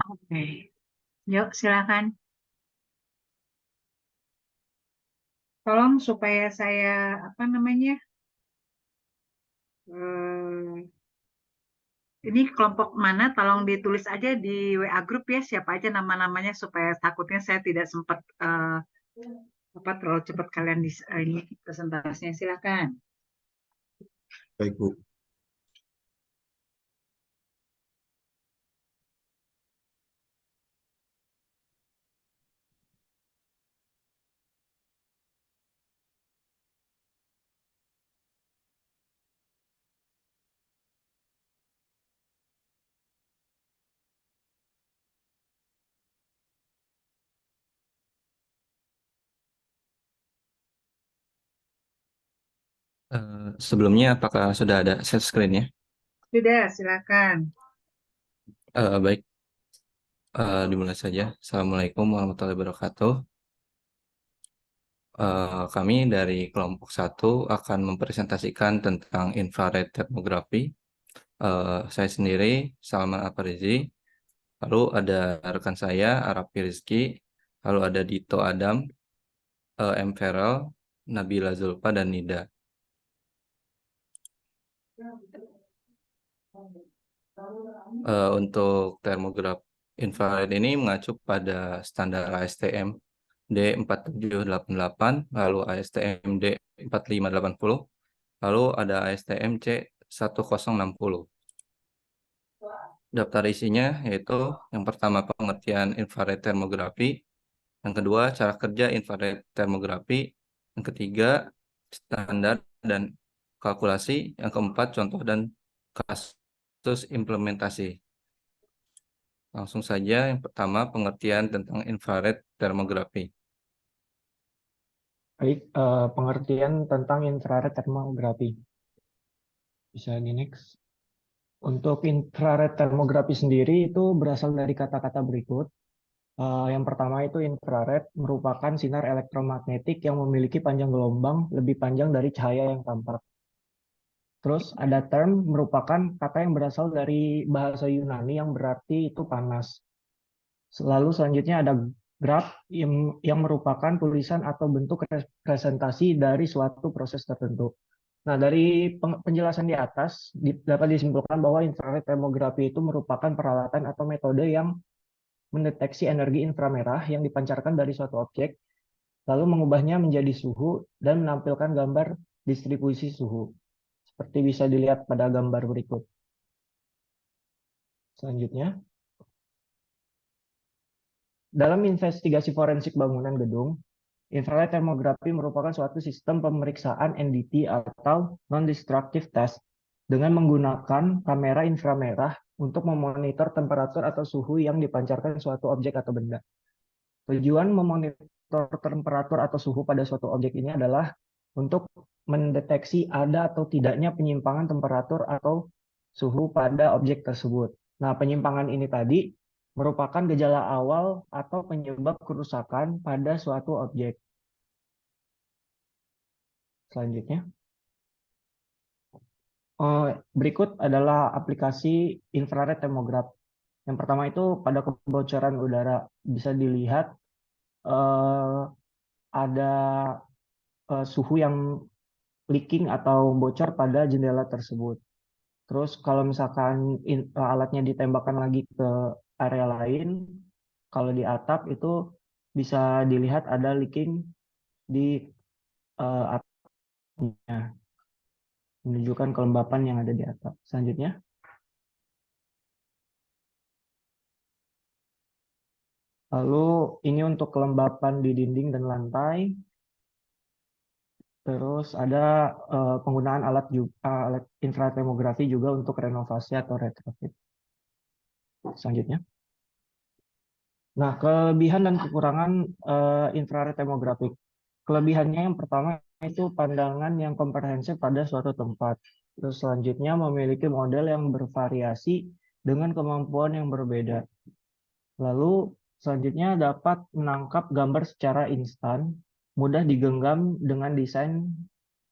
Oke, yuk silakan. Tolong supaya saya apa namanya? eh, ini kelompok mana? Tolong ditulis aja di WA grup ya siapa aja nama-namanya supaya takutnya saya tidak sempat apa terlalu cepat kalian di ini presentasinya silakan. Baik, Bu. Sebelumnya, apakah sudah ada share screen-nya? Sudah, silakan. Baik, dimulai saja. Assalamualaikum warahmatullahi wabarakatuh. Kami dari kelompok 1 akan mempresentasikan tentang infrared termografi. Saya sendiri, Salman Aparizi, lalu ada rekan saya, Arapi Rizky, lalu ada Dito Adam, M. Ferel, Nabila Zulfa, dan Nida. Untuk termograf infrared ini mengacu pada standar ASTM D4788, lalu ASTM D4580, lalu ada ASTM C1060. Daftar isinya yaitu yang pertama pengertian infrared termografi, yang kedua cara kerja infrared termografi, yang ketiga standar dan kalkulasi, yang keempat contoh dan kasus implementasi. Langsung saja yang pertama pengertian tentang infrared termografi. Baik, pengertian tentang infrared termografi. Bisa di next. Untuk infrared termografi sendiri itu berasal dari kata-kata berikut. Yang pertama itu infrared merupakan sinar elektromagnetik yang memiliki panjang gelombang lebih panjang dari cahaya yang tampak. Terus ada term merupakan kata yang berasal dari bahasa Yunani yang berarti itu panas. Lalu selanjutnya ada graph yang merupakan tulisan atau bentuk representasi dari suatu proses tertentu. Nah, dari penjelasan di atas dapat disimpulkan bahwa infrared termografi itu merupakan peralatan atau metode yang mendeteksi energi inframerah yang dipancarkan dari suatu objek, lalu mengubahnya menjadi suhu dan menampilkan gambar distribusi suhu. Seperti bisa dilihat pada gambar berikut. Selanjutnya, dalam investigasi forensik bangunan gedung, infrared termografi merupakan suatu sistem pemeriksaan NDT atau non-destructive test dengan menggunakan kamera inframerah untuk memonitor temperatur atau suhu yang dipancarkan suatu objek atau benda. Tujuan memonitor temperatur atau suhu pada suatu objek ini adalah untuk mendeteksi ada atau tidaknya penyimpangan temperatur atau suhu pada objek tersebut. Nah, penyimpangan ini tadi merupakan gejala awal atau penyebab kerusakan pada suatu objek. Selanjutnya, berikut adalah aplikasi infrared termograf. Yang pertama itu pada kebocoran udara bisa dilihat ada suhu yang leaking atau bocor pada jendela tersebut. Terus kalau misalkan alatnya ditembakkan lagi ke area lain, kalau di atap itu bisa dilihat ada leaking di atapnya, menunjukkan kelembapan yang ada di atap. Selanjutnya, lalu ini untuk kelembapan di dinding dan lantai. Terus ada penggunaan alat infratermografi juga untuk renovasi atau retrofit. Selanjutnya. Nah, kelebihan dan kekurangan infrared termografi. Kelebihannya yang pertama itu pandangan yang komprehensif pada suatu tempat. Terus selanjutnya memiliki model yang bervariasi dengan kemampuan yang berbeda. Lalu selanjutnya dapat menangkap gambar secara instan, mudah digenggam dengan desain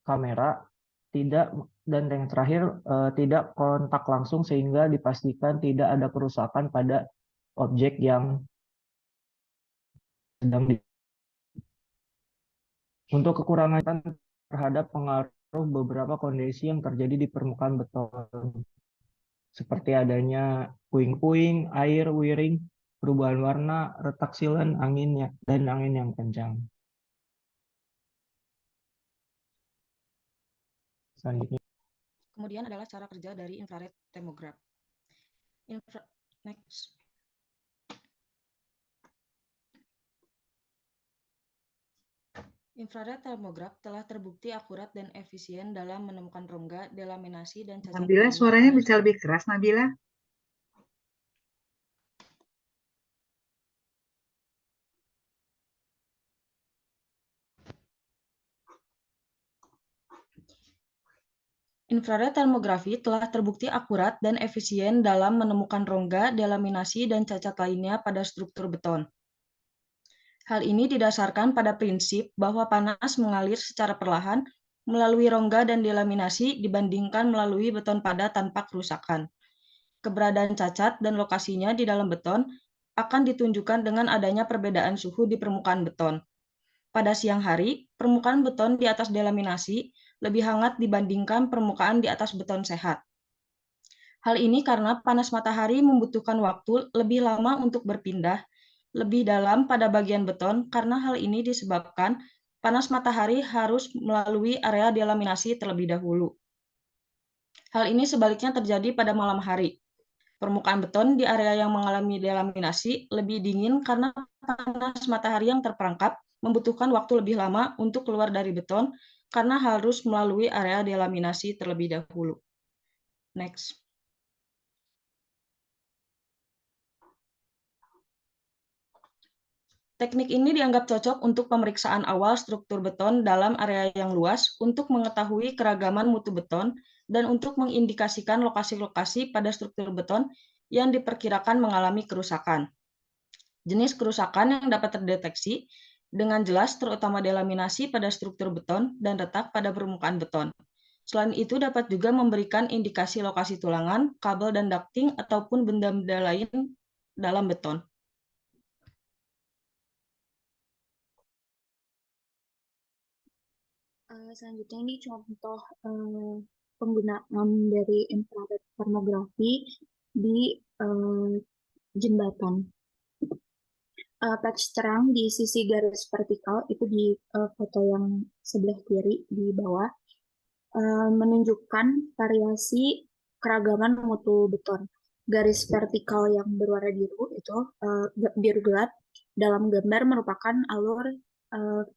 kamera, tidak dan yang terakhir tidak kontak langsung sehingga dipastikan tidak ada kerusakan pada objek yang sedang di. Untuk kekurangan terhadap pengaruh beberapa kondisi yang terjadi di permukaan beton, seperti adanya puing-puing, air, wiring, perubahan warna, retak silen, dan angin yang kencang. Selanjutnya, Kemudian adalah cara kerja dari infrared thermograph. Next. Infrared thermograph telah terbukti akurat dan efisien dalam menemukan rongga, delaminasi, dan cacat Nabila, lainnya suaranya pada bisa lebih keras, Nabila. Infrared thermography telah terbukti akurat dan efisien dalam menemukan rongga, delaminasi, dan cacat lainnya pada struktur beton. Hal ini didasarkan pada prinsip bahwa panas mengalir secara perlahan melalui rongga dan delaminasi dibandingkan melalui beton padat tanpa kerusakan. Keberadaan cacat dan lokasinya di dalam beton akan ditunjukkan dengan adanya perbedaan suhu di permukaan beton. Pada siang hari, permukaan beton di atas delaminasi lebih hangat dibandingkan permukaan di atas beton sehat. Hal ini karena panas matahari membutuhkan waktu lebih lama untuk berpindah lebih dalam pada bagian beton karena hal ini disebabkan panas matahari harus melalui area delaminasi terlebih dahulu. Hal ini sebaliknya terjadi pada malam hari. Permukaan beton di area yang mengalami delaminasi lebih dingin karena panas matahari yang terperangkap membutuhkan waktu lebih lama untuk keluar dari beton karena harus melalui area delaminasi terlebih dahulu. Next. Teknik ini dianggap cocok untuk pemeriksaan awal struktur beton dalam area yang luas untuk mengetahui keragaman mutu beton dan untuk mengindikasikan lokasi-lokasi pada struktur beton yang diperkirakan mengalami kerusakan. Jenis kerusakan yang dapat terdeteksi dengan jelas terutama delaminasi pada struktur beton dan retak pada permukaan beton. Selain itu dapat juga memberikan indikasi lokasi tulangan, kabel dan ducting ataupun benda-benda lain dalam beton. Selanjutnya ini contoh penggunaan dari infrared thermography di jembatan. Patch terang di sisi garis vertikal itu di foto yang sebelah kiri di bawah menunjukkan variasi keragaman mutu beton. Garis vertikal yang berwarna biru itu biru gelap dalam gambar merupakan alur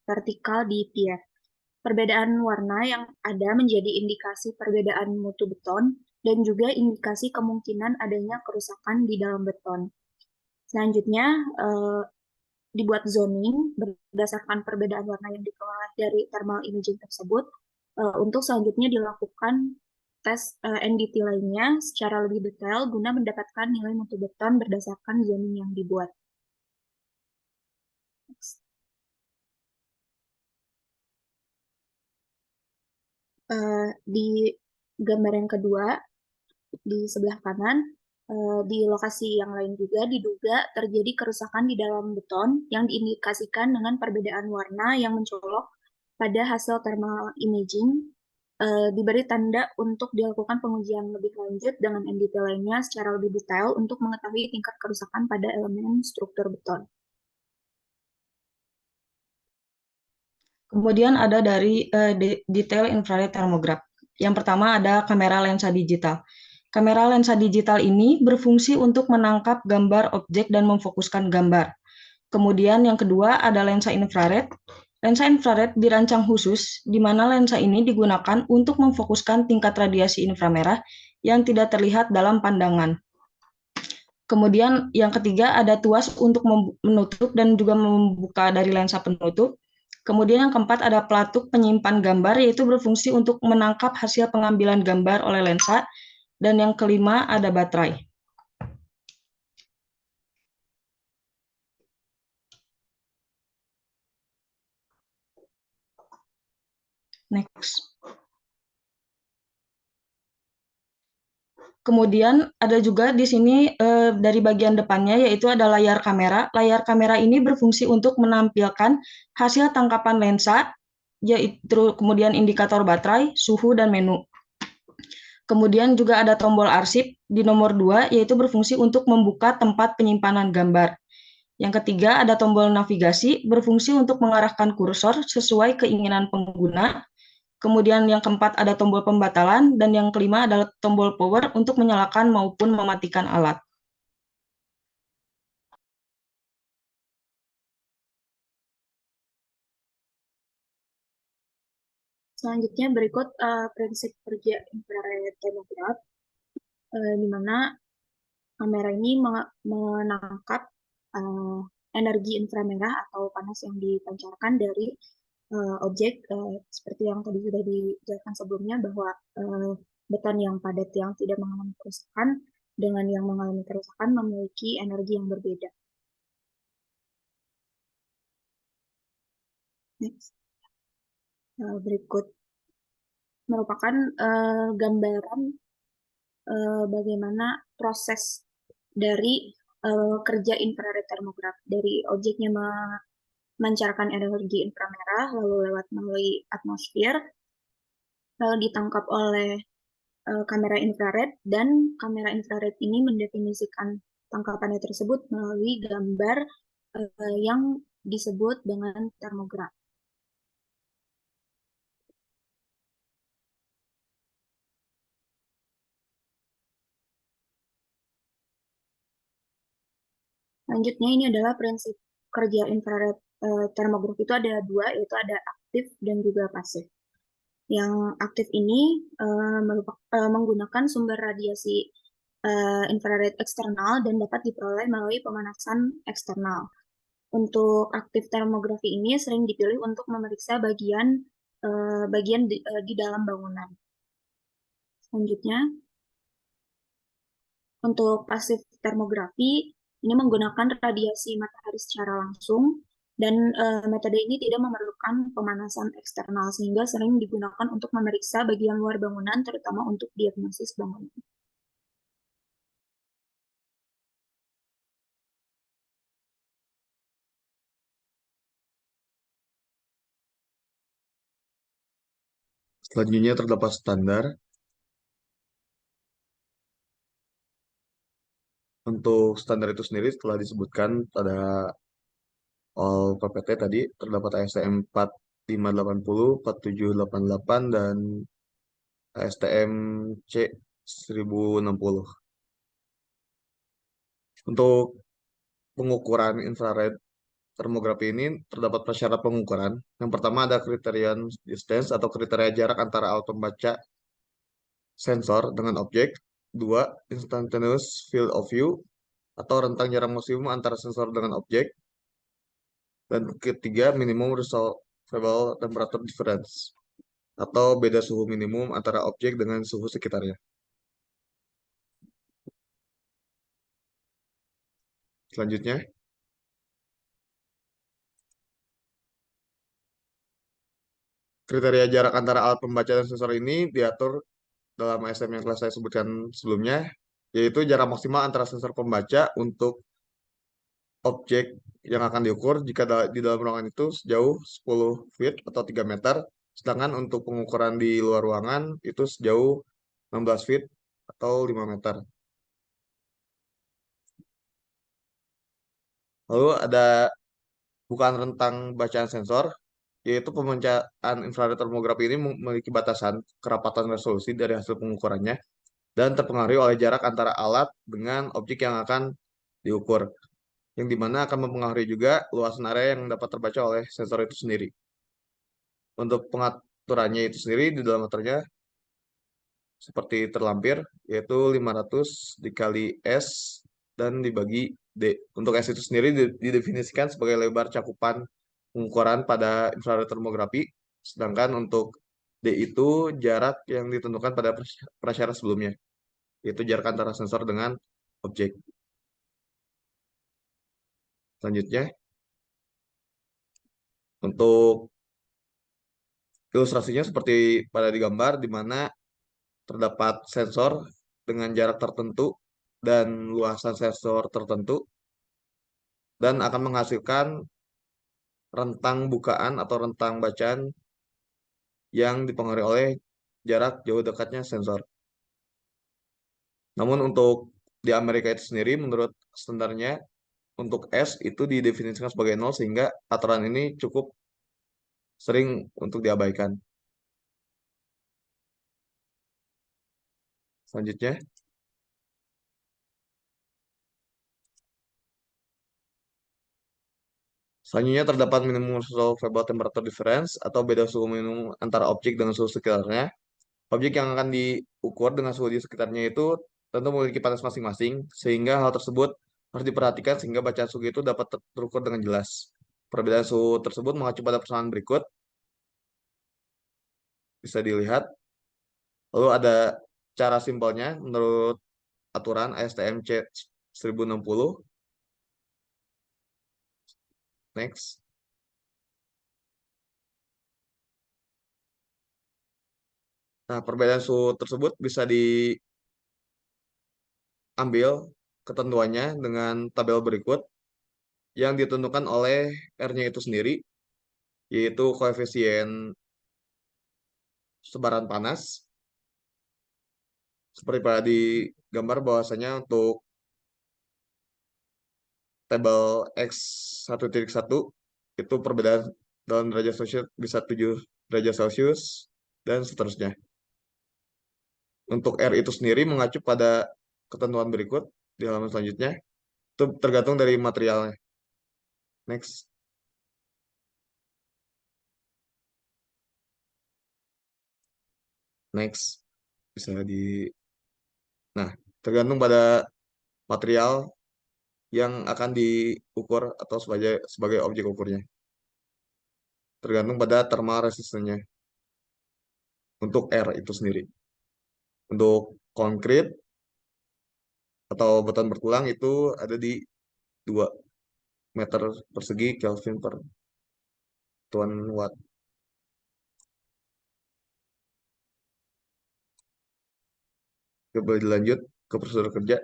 vertikal di pier. Perbedaan warna yang ada menjadi indikasi perbedaan mutu beton dan juga indikasi kemungkinan adanya kerusakan di dalam beton. Selanjutnya, dibuat zoning berdasarkan perbedaan warna yang diperoleh dari thermal imaging tersebut. Untuk selanjutnya dilakukan tes NDT lainnya secara lebih detail guna mendapatkan nilai mutu beton berdasarkan zoning yang dibuat. Di gambar yang kedua, di sebelah kanan, di lokasi yang lain juga diduga terjadi kerusakan di dalam beton yang diindikasikan dengan perbedaan warna yang mencolok pada hasil thermal imaging, diberi tanda untuk dilakukan pengujian lebih lanjut dengan NDT lainnya secara lebih detail untuk mengetahui tingkat kerusakan pada elemen struktur beton. Kemudian ada dari detail infrared thermograph. Yang pertama ada kamera lensa digital. Kamera lensa digital ini berfungsi untuk menangkap gambar objek dan memfokuskan gambar. Kemudian yang kedua ada lensa infrared. Lensa infrared dirancang khusus, di mana lensa ini digunakan untuk memfokuskan tingkat radiasi inframerah yang tidak terlihat dalam pandangan. Kemudian yang ketiga ada tuas untuk menutup dan juga membuka dari lensa penutup. Kemudian yang keempat ada pelatuk penyimpan gambar, yaitu berfungsi untuk menangkap hasil pengambilan gambar oleh lensa. Dan yang kelima ada baterai. Next. Kemudian ada juga di sini dari bagian depannya yaitu ada layar kamera. Layar kamera ini berfungsi untuk menampilkan hasil tangkapan lensa, yaitu kemudian indikator baterai, suhu, dan menu. Kemudian juga ada tombol arsip di nomor 2 yaitu berfungsi untuk membuka tempat penyimpanan gambar. Yang ketiga ada tombol navigasi berfungsi untuk mengarahkan kursor sesuai keinginan pengguna. Kemudian yang keempat ada tombol pembatalan, dan yang kelima adalah tombol power untuk menyalakan maupun mematikan alat. Selanjutnya berikut prinsip kerja infrared thermograph, di mana kamera ini menangkap energi inframerah atau panas yang dipancarkan dari objek, seperti yang tadi sudah dijelaskan sebelumnya, bahwa beton yang padat yang tidak mengalami kerusakan dengan yang mengalami kerusakan memiliki energi yang berbeda. Next. Berikut merupakan gambaran bagaimana proses dari kerja infrared thermograph, dari objeknya memancarkan energi inframerah lalu lewat melalui atmosfer, lalu ditangkap oleh kamera infrared, dan kamera infrared ini mendefinisikan tangkapannya tersebut melalui gambar yang disebut dengan termograf. Selanjutnya ini adalah prinsip kerja infrared thermograph, itu ada dua, yaitu ada aktif dan juga pasif. Yang aktif ini menggunakan sumber radiasi infrared eksternal dan dapat diperoleh melalui pemanasan eksternal. Untuk aktif termografi ini sering dipilih untuk memeriksa bagian di dalam bangunan. Selanjutnya, untuk pasif termografi ini menggunakan radiasi matahari secara langsung, dan metode ini tidak memerlukan pemanasan eksternal sehingga sering digunakan untuk memeriksa bagian luar bangunan, terutama untuk diagnosis bangunan. Selanjutnya terdapat standar. Untuk standar itu sendiri telah disebutkan pada PPT tadi, terdapat ASTM 4580, 4788, dan ASTM C 1060. Untuk pengukuran infrared termografi ini terdapat prasyarat pengukuran. Yang pertama ada criterion distance atau kriteria jarak antara alat pembaca sensor dengan objek. Dua, instantaneous field of view atau rentang jarak maksimum antara sensor dengan objek. Dan ketiga, minimum resolvable temperature difference atau beda suhu minimum antara objek dengan suhu sekitarnya. Selanjutnya, kriteria jarak antara alat pembaca dan sensor ini diatur dalam ASTM yang telah saya sebutkan sebelumnya, yaitu jarak maksimal antara sensor pembaca untuk objek yang akan diukur jika di dalam ruangan itu sejauh 10 feet atau 3 meter, sedangkan untuk pengukuran di luar ruangan itu sejauh 16 feet atau 5 meter. Lalu ada bukaan rentang bacaan sensor, yaitu pembacaan infrared termografi ini memiliki batasan kerapatan resolusi dari hasil pengukurannya dan terpengaruhi oleh jarak antara alat dengan objek yang akan diukur, yang dimana akan mempengaruhi juga luasan area yang dapat terbaca oleh sensor itu sendiri. Untuk pengaturannya itu sendiri di dalam meternya seperti terlampir, yaitu 500 dikali S dan dibagi D. Untuk S itu sendiri didefinisikan sebagai lebar cakupan pengukuran pada infrared termografi, sedangkan untuk D itu jarak yang ditentukan pada prasyarat sebelumnya, yaitu jarak antara sensor dengan objek. Selanjutnya, untuk ilustrasinya seperti pada di gambar, di mana terdapat sensor dengan jarak tertentu dan luasan sensor tertentu dan akan menghasilkan rentang bukaan atau rentang bacaan yang dipengaruhi oleh jarak jauh dekatnya sensor. Namun untuk di Amerika itu sendiri menurut standarnya untuk S itu didefinisikan sebagai 0 sehingga aturan ini cukup sering untuk diabaikan. Selanjutnya, terdapat minimum observable temperature difference atau beda suhu minimum antara objek dengan suhu sekitarnya. Objek yang akan diukur dengan suhu di sekitarnya itu tentu memiliki panas masing-masing, sehingga hal tersebut harus diperhatikan sehingga bacaan suhu itu dapat terukur dengan jelas. Perbedaan suhu tersebut mengacu pada persamaan berikut. Bisa dilihat. Lalu ada cara simpelnya menurut aturan ASTM C 1060. Next. Nah, perbedaan suhu tersebut bisa diambil ketentuannya dengan tabel berikut yang ditentukan oleh R-nya itu sendiri, yaitu koefisien sebaran panas. Seperti pada di gambar bahwasanya untuk tabel X1.1 itu perbedaan dalam derajat Celcius bisa 7 derajat Celcius dan seterusnya. Untuk R itu sendiri mengacu pada ketentuan berikut di halaman selanjutnya. Itu tergantung dari materialnya. Next. Next. Bisa Nah, tergantung pada material yang akan diukur atau sebagai objek ukurnya. Tergantung pada thermal resistance-nya untuk R itu sendiri. Untuk konkrit atau beton bertulang itu ada di 2 meter persegi Kelvin per tuan watt. Coba dilanjut ke prosedur kerja.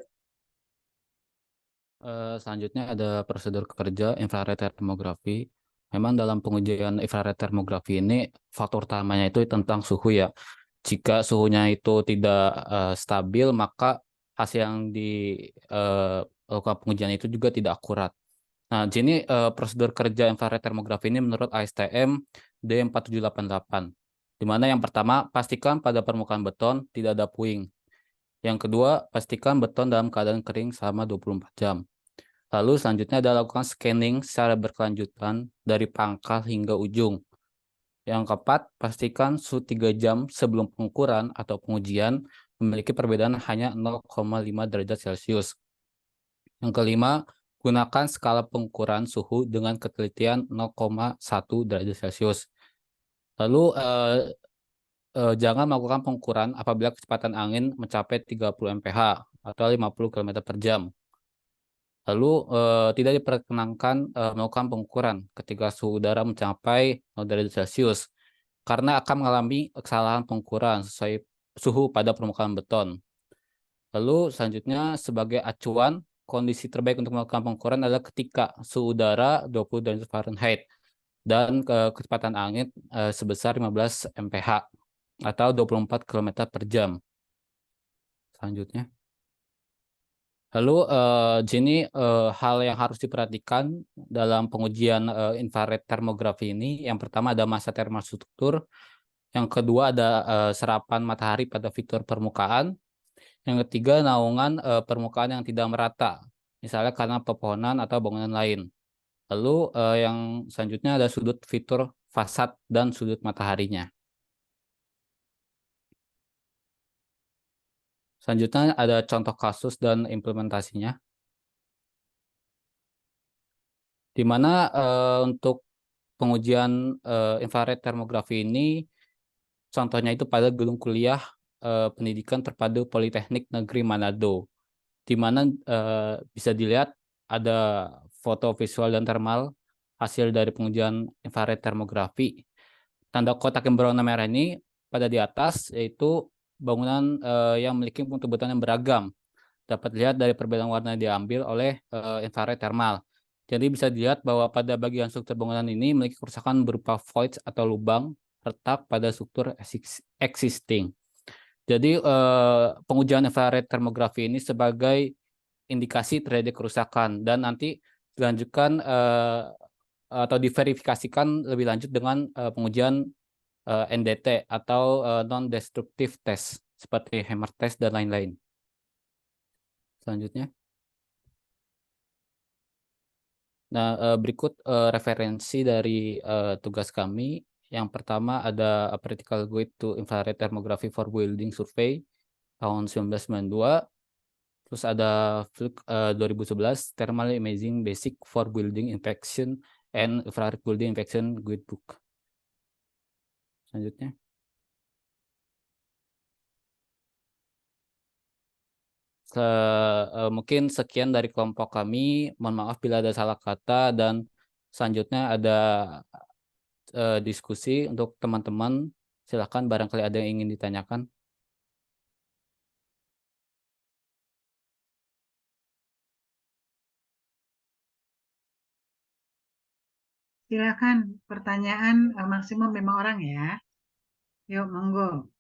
Selanjutnya ada prosedur kerja infrared termografi. Memang dalam pengujian infrared termografi ini faktor utamanya itu tentang suhu ya. Jika suhunya itu tidak stabil, maka hasil yang dilakukan pengujian itu juga tidak akurat. Nah, di sini prosedur kerja infrared termografi ini menurut ASTM D4788. Di mana yang pertama, pastikan pada permukaan beton tidak ada puing. Yang kedua, pastikan beton dalam keadaan kering selama 24 jam. Lalu selanjutnya adalah lakukan scanning secara berkelanjutan dari pangkal hingga ujung. Yang keempat, pastikan suhu 3 jam sebelum pengukuran atau pengujian memiliki perbedaan hanya 0,5 derajat Celcius. Yang kelima, gunakan skala pengukuran suhu dengan ketelitian 0,1 derajat Celcius. Lalu jangan melakukan pengukuran apabila kecepatan angin mencapai 30 mph atau 50 km per jam. Lalu tidak diperkenankan melakukan pengukuran ketika suhu udara mencapai 0 derajat Celcius karena akan mengalami kesalahan pengukuran sesuai suhu pada permukaan beton. Lalu selanjutnya sebagai acuan, kondisi terbaik untuk melakukan pengukuran adalah ketika suhu udara 20 derajat Fahrenheit dan kecepatan angin sebesar 15 mph atau 24 km per jam. Selanjutnya. Lalu di sini hal yang harus diperhatikan dalam pengujian infrared termografi ini, yang pertama ada massa thermal struktur, yang kedua ada serapan matahari pada fitur permukaan, yang ketiga naungan permukaan yang tidak merata, misalnya karena pepohonan atau bangunan lain. Lalu yang selanjutnya ada sudut fitur fasad dan sudut mataharinya. Selanjutnya ada contoh kasus dan implementasinya. Di mana untuk pengujian infrared termografi ini, contohnya itu pada gedung kuliah pendidikan terpadu Politeknik Negeri Manado. Di mana bisa dilihat ada foto visual dan thermal hasil dari pengujian infrared termografi. Tanda kotak yang berwarna merah ini pada di atas yaitu bangunan yang memiliki mutu beton yang beragam. Dapat dilihat dari perbedaan warna yang diambil oleh infrared thermal. Jadi bisa dilihat bahwa pada bagian struktur bangunan ini memiliki kerusakan berupa voids atau lubang retak pada struktur existing. Jadi pengujian infrared termografi ini sebagai indikasi terjadi kerusakan dan nanti dilanjutkan atau diverifikasikan lebih lanjut dengan pengujian NDT atau non-destructive test seperti hammer test dan lain-lain. Selanjutnya. Nah, berikut referensi dari tugas kami. Yang pertama ada A Practical Guide to Infrared Thermography for Building Survey tahun 1992. Terus ada Fluke 2011 Thermal Imaging Basic for Building Inspection and Infrared Building Inspection Guidebook. Selanjutnya. Mungkin sekian dari kelompok kami. Mohon maaf bila ada salah kata dan selanjutnya ada diskusi untuk teman-teman. Silakan barangkali ada yang ingin ditanyakan. Silakan pertanyaan maksimum 5 orang ya. Yuk, monggo.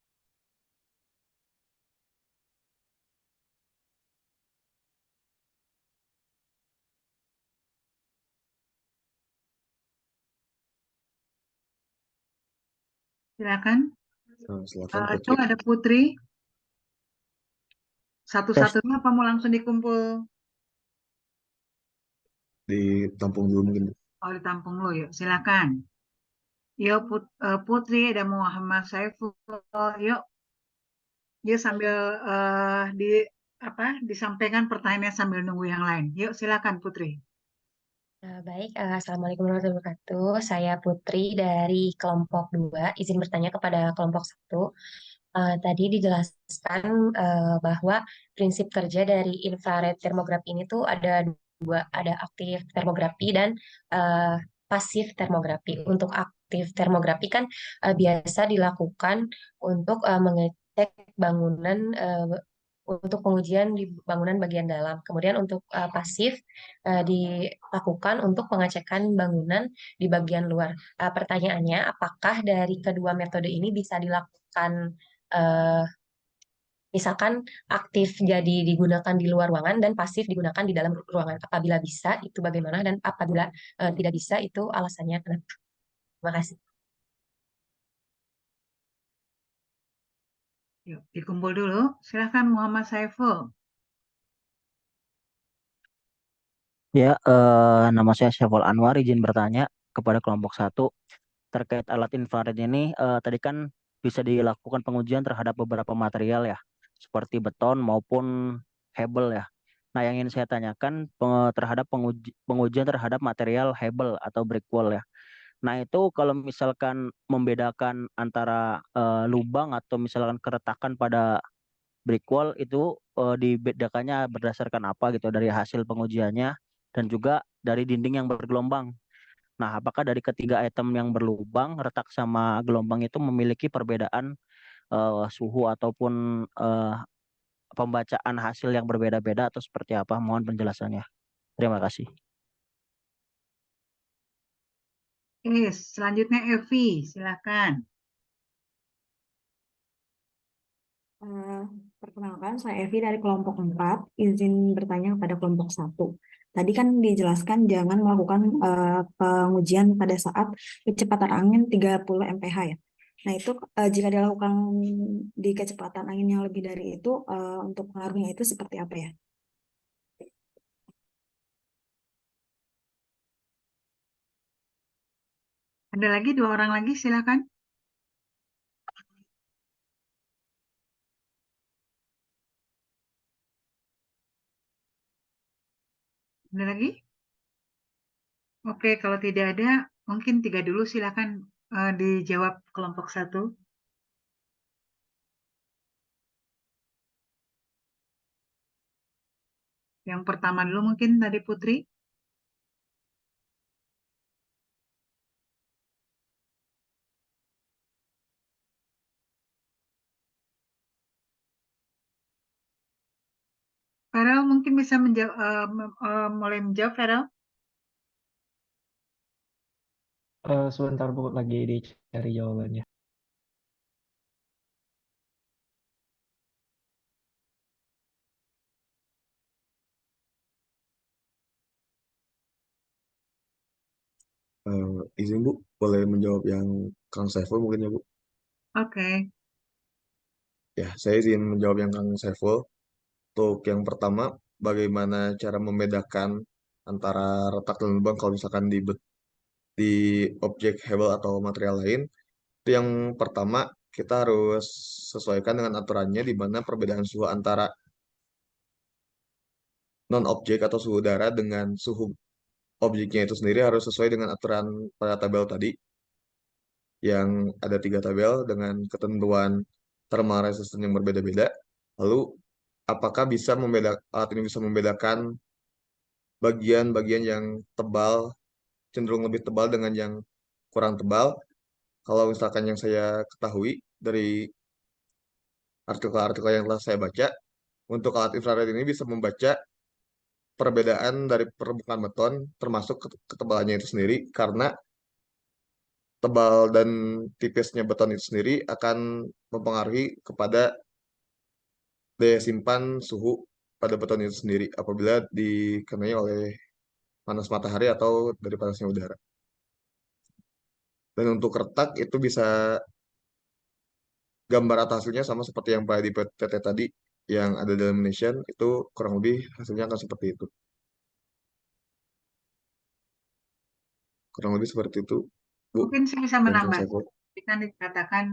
Silakan. Silakan Putri. Cung ada Putri. Satu-satunya apa mau langsung dikumpul? Ditampung dulu mungkin. Oh, ditampung lo yuk. Silakan. Yuk Putri, ada Muhammad Saiful. Yuk. Yuk sambil disampaikan pertanyaannya sambil nunggu yang lain. Yuk silakan Putri. Baik, Assalamualaikum warahmatullahi wabarakatuh. Saya Putri dari kelompok 2. Izin bertanya kepada kelompok 1. Tadi dijelaskan bahwa prinsip kerja dari infrared termografi ini tuh ada dua, ada aktif termografi dan pasif termografi. Untuk aktif termografi kan biasa dilakukan untuk mengecek bangunan untuk pengujian di bangunan bagian dalam. Kemudian untuk pasif dilakukan untuk pengecekan bangunan di bagian luar. Pertanyaannya, apakah dari kedua metode ini bisa dilakukan eh, misalkan aktif jadi digunakan di luar ruangan dan pasif digunakan di dalam ruangan? Apabila bisa, itu bagaimana? Dan apabila tidak bisa, itu alasannya kenapa? Terima kasih. Yuk, dikumpul dulu. Silakan Muhammad Saiful. Ya, nama saya Syaful Anwar, izin bertanya kepada kelompok 1 terkait alat infrared ini. Tadi kan bisa dilakukan pengujian terhadap beberapa material ya, seperti beton maupun hebel ya. Nah, yang ingin saya tanyakan terhadap pengujian terhadap material hebel atau brick wall ya. Nah, itu kalau misalkan membedakan antara lubang atau misalkan keretakan pada brick wall itu dibedakannya berdasarkan apa gitu dari hasil pengujiannya dan juga dari dinding yang bergelombang. Nah, apakah dari ketiga item yang berlubang, retak sama gelombang itu memiliki perbedaan suhu ataupun pembacaan hasil yang berbeda-beda atau seperti apa? Mohon penjelasannya. Terima kasih. Selanjutnya Evi, silakan. Perkenalkan, saya Evi dari kelompok 4. Izin bertanya kepada kelompok 1. Tadi kan dijelaskan jangan melakukan pengujian pada saat kecepatan angin 30 mph ya. Nah, itu jika dilakukan di kecepatan angin yang lebih dari itu, untuk pengaruhnya itu seperti apa ya? Ada lagi 2 orang lagi, silakan. Ada lagi? Oke, kalau tidak ada, mungkin 3 dulu silakan dijawab kelompok 1. Yang pertama dulu mungkin tadi Putri. mungkin bisa mulai menjawab, Feral? Sebentar Bu, lagi dicari jawabannya. Izin Bu, boleh menjawab yang Kang Saiful mungkin ya Bu? Oke. Ya, saya izin menjawab yang Kang Saiful. Untuk yang pertama, bagaimana cara membedakan antara retak dan lubang kalau misalkan di objek hebel atau material lain. Itu yang pertama, kita harus sesuaikan dengan aturannya di mana perbedaan suhu antara non-objek atau suhu udara dengan suhu objeknya itu sendiri harus sesuai dengan aturan pada tabel tadi, yang ada 3 tabel dengan ketentuan thermal resistance yang berbeda-beda. Lalu, apakah alat ini bisa membedakan bagian-bagian yang tebal, cenderung lebih tebal dengan yang kurang tebal? Kalau misalkan yang saya ketahui dari artikel-artikel yang telah saya baca, untuk alat infrared ini bisa membaca perbedaan dari permukaan beton, termasuk ketebalannya itu sendiri, karena tebal dan tipisnya beton itu sendiri akan mempengaruhi kepada daya simpan suhu pada beton itu sendiri apabila dikenai oleh panas matahari atau dari panasnya udara. Dan untuk retak itu bisa gambar atau hasilnya sama seperti yang pada di PTT tadi yang ada dalam nation, itu kurang lebih hasilnya akan seperti itu. Kurang lebih seperti itu, Bu. Mungkin saya bisa Dan Kang menambah. Saiful. Tadi kan dikatakan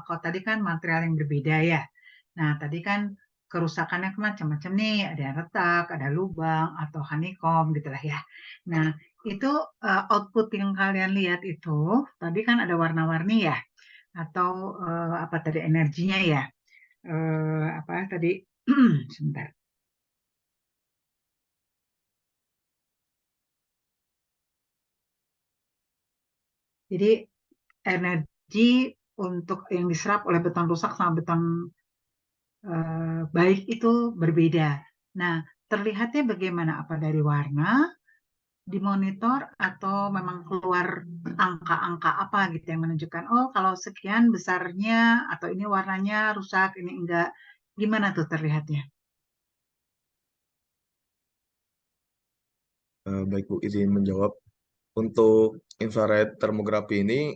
kalau tadi kan material yang berbeda ya. Nah, tadi kan kerusakannya macam-macam nih, ada yang retak, ada lubang atau honeycomb gitulah ya. Nah, itu output yang kalian lihat itu tadi kan ada warna-warni ya, atau apa tadi energinya ya, apa tadi sebentar. Jadi energi untuk yang diserap oleh beton rusak sama beton baik itu berbeda. Nah, terlihatnya bagaimana? Apa dari warna di monitor atau memang keluar angka-angka apa gitu yang menunjukkan oh kalau sekian besarnya atau ini warnanya rusak, ini enggak. Gimana tuh terlihatnya? Baik Bu, izin menjawab. Untuk infrared termografi ini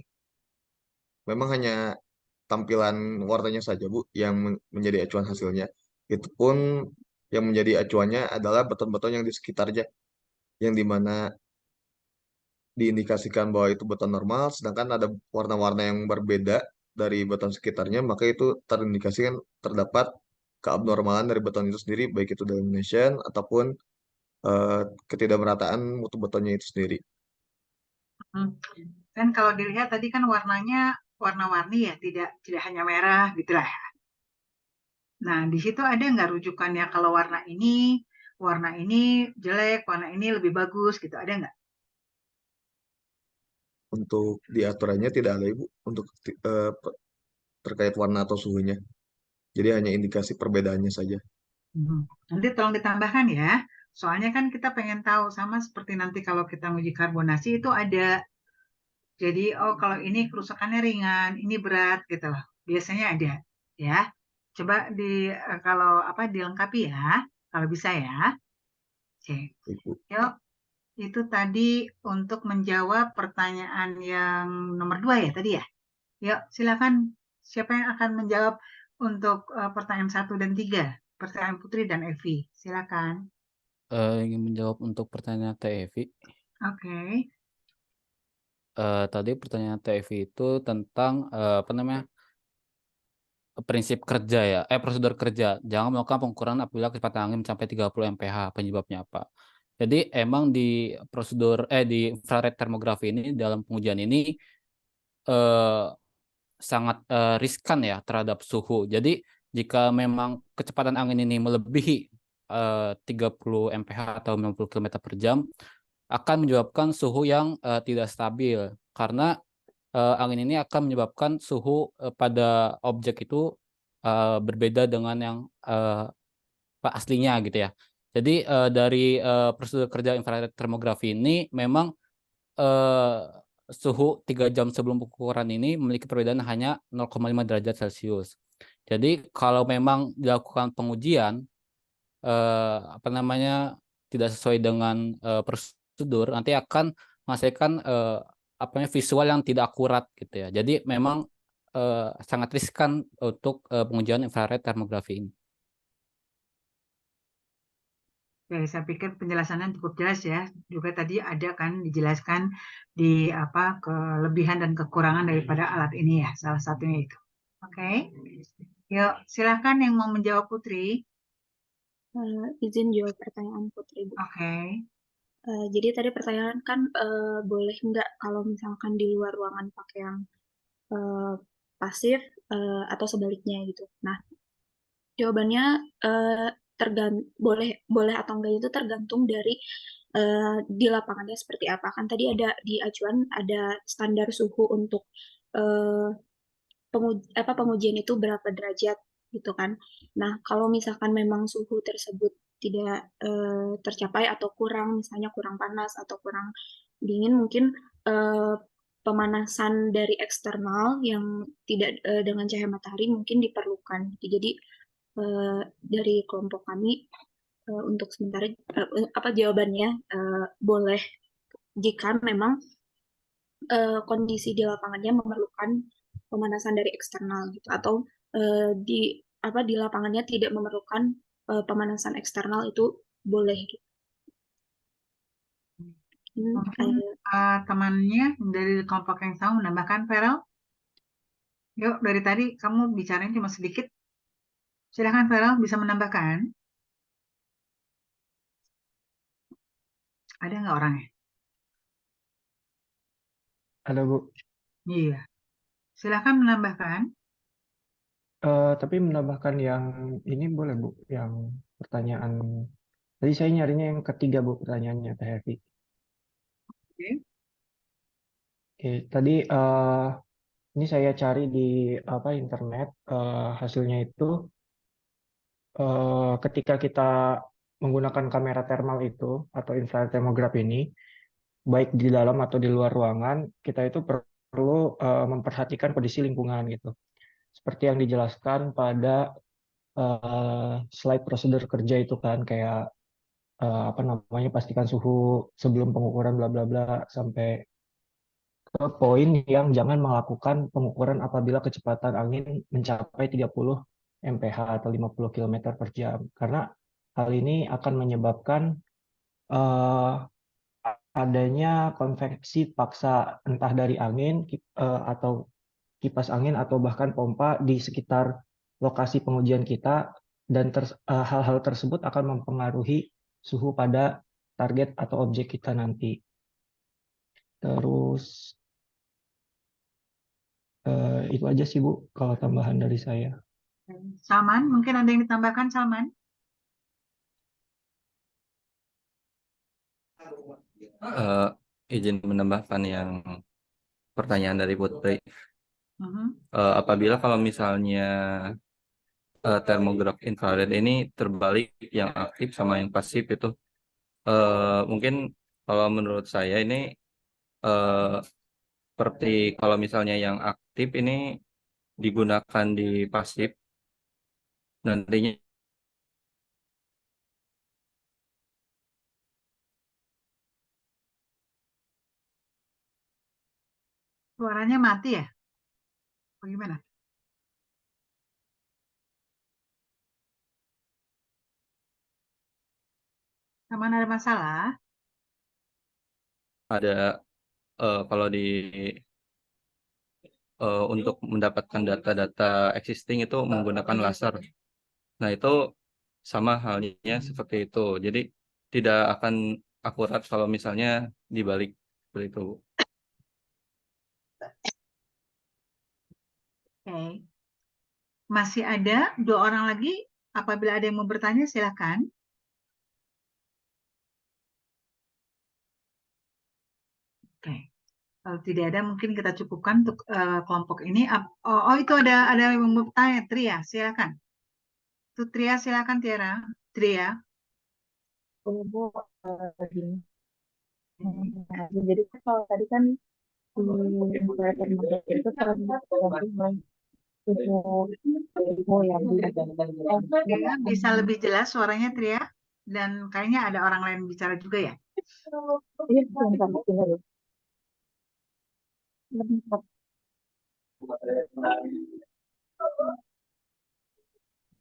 memang hanya tampilan warnanya saja Bu yang menjadi acuan hasilnya. Itu pun yang menjadi acuannya adalah beton-beton yang di sekitarnya, yang dimana diindikasikan bahwa itu beton normal, sedangkan ada warna-warna yang berbeda dari beton sekitarnya, maka itu terindikasikan terdapat keabnormalan dari beton itu sendiri, baik itu delamination ataupun eh, ketidakmerataan mutu betonnya itu sendiri. Dan kalau dilihat tadi kan warnanya warna-warni ya, tidak hanya merah gitulah. Nah, di situ ada nggak rujukannya kalau warna ini jelek, warna ini lebih bagus gitu, ada nggak? Untuk diaturannya tidak ada Ibu untuk terkait warna atau suhunya. Jadi hanya indikasi perbedaannya saja. Nanti tolong ditambahkan ya. Soalnya kan kita pengen tahu sama seperti nanti kalau kita uji karbonasi itu ada. Jadi oh kalau ini kerusakannya ringan, ini berat gitu loh. Biasanya ada ya. Coba kalau apa dilengkapi ya, kalau bisa ya. Oke. Ibu. Yuk, itu tadi untuk menjawab pertanyaan yang nomor 2 ya tadi ya. Yuk, silakan. Siapa yang akan menjawab untuk pertanyaan 1 dan 3? Pertanyaan Putri dan Evi. Silakan. Ingin menjawab untuk pertanyaan Tevi. Oke. Tadi pertanyaan Tevi itu tentang apa namanya prinsip kerja ya, prosedur kerja. Jangan melakukan pengukuran apabila kecepatan angin mencapai 30 mph. Penyebabnya apa? Jadi emang di prosedur di infrared termografi ini dalam pengujian ini sangat riskan ya terhadap suhu. Jadi jika memang kecepatan angin ini melebihi 30 mph atau 90 km per jam akan menyebabkan suhu yang tidak stabil karena angin ini akan menyebabkan suhu pada objek itu berbeda dengan yang aslinya gitu ya. Jadi dari prosedur kerja infrared termografi ini memang suhu 3 jam sebelum pengukuran ini memiliki perbedaan hanya 0,5 derajat Celcius. Jadi kalau memang dilakukan pengujian apa namanya tidak sesuai dengan prosedur, nanti akan menghasilkan apa namanya visual yang tidak akurat gitu ya. Jadi memang sangat riskan untuk pengujian infrared termografi ini. Oke, saya pikir penjelasannya cukup jelas ya. Juga tadi ada kan dijelaskan di apa kelebihan dan kekurangan daripada alat ini ya. Salah satunya itu. Oke. Yuk, silakan yang mau menjawab Putri. Izin jawab pertanyaan Putri, Bu. Oke. Jadi tadi pertanyaan kan boleh nggak kalau misalkan di luar ruangan pakai yang pasif atau sebaliknya gitu. Nah, jawabannya boleh atau enggak itu tergantung dari di lapangannya seperti apa. Kan tadi ada di acuan ada standar suhu untuk pengujian itu berapa derajat gitu kan. Nah, kalau misalkan memang suhu tersebut tidak tercapai atau kurang, misalnya kurang panas atau kurang dingin, mungkin pemanasan dari eksternal yang tidak dengan cahaya matahari mungkin diperlukan. Jadi dari kelompok kami untuk sementara apa jawabannya boleh jika memang kondisi di lapangannya memerlukan pemanasan dari eksternal gitu atau di lapangannya tidak memerlukan pemanasan eksternal itu boleh gitu. Mungkin temannya dari kelompok yang sama menambahkan, Farel. Yuk, dari tadi kamu bicaranya cuma sedikit. Silakan Farel, bisa menambahkan. Ada nggak orangnya? Ada, Bu. Iya. Silakan menambahkan. Tapi menambahkan yang ini boleh, Bu, yang pertanyaan. Tadi saya nyarinya yang ketiga, Bu, pertanyaannya, Teh Hevi. Oke. Oke, tadi ini saya cari di internet, hasilnya itu ketika kita menggunakan kamera thermal itu atau infrared thermograph ini, baik di dalam atau di luar ruangan, kita itu perlu memperhatikan kondisi lingkungan gitu. Seperti yang dijelaskan pada slide prosedur kerja itu kan, kayak pastikan suhu sebelum pengukuran bla bla bla sampai ke poin yang jangan melakukan pengukuran apabila kecepatan angin mencapai 30 mph atau 50 km per jam. Karena hal ini akan menyebabkan adanya konveksi paksa entah dari angin atau kipas angin atau bahkan pompa di sekitar lokasi pengujian kita dan hal-hal tersebut akan mempengaruhi suhu pada target atau objek kita nanti. Terus itu aja sih, Bu, kalau tambahan dari saya. Salman, mungkin ada yang ditambahkan, Salman? Izin menambahkan yang pertanyaan dari Putri. Apabila kalau misalnya termograf infrared ini terbalik yang aktif sama yang pasif itu, mungkin kalau menurut saya ini seperti kalau misalnya yang aktif ini digunakan di pasif, nantinya Suaranya mati ya? Bagaimana? Salman, ada masalah? ada kalau di untuk mendapatkan data-data existing itu menggunakan laser. Nah, itu sama halnya seperti itu. Jadi tidak akan akurat kalau misalnya dibalik seperti itu. Oke. Masih ada 2 orang lagi. Apabila ada yang mau bertanya, silakan. Oke. Kalau tidak ada, mungkin kita cukupkan untuk kelompok ini. Itu ada yang mau bertanya, Tria, silakan. Tria, silakan Tiara. Tria. Bu, gini. Jadi kan kalau tadi kan di infrared thermometer itu tergantung suhu yang Tria, bisa lebih jelas suaranya Tria? Dan kayaknya ada orang lain bicara juga ya? Iya, bentar, bentar. Bentar.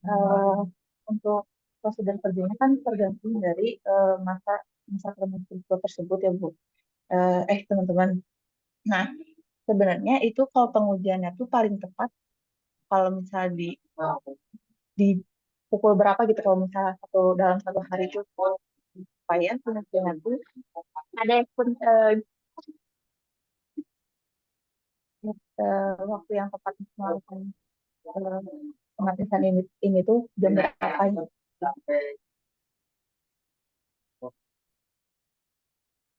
Eh, untuk prosedur kerjanya kan tergantung dari masa masa tertentu tersebut ya Bu. Teman-teman. Nah, sebenarnya itu kalau pengujiannya tuh paling tepat kalau misalnya di pukul berapa gitu, kalau misalnya dalam satu hari itu supaya pengujiannya tuh ada waktu yang tepat untuk melakukan pengaplikasian ini tuh jam berapa gitu.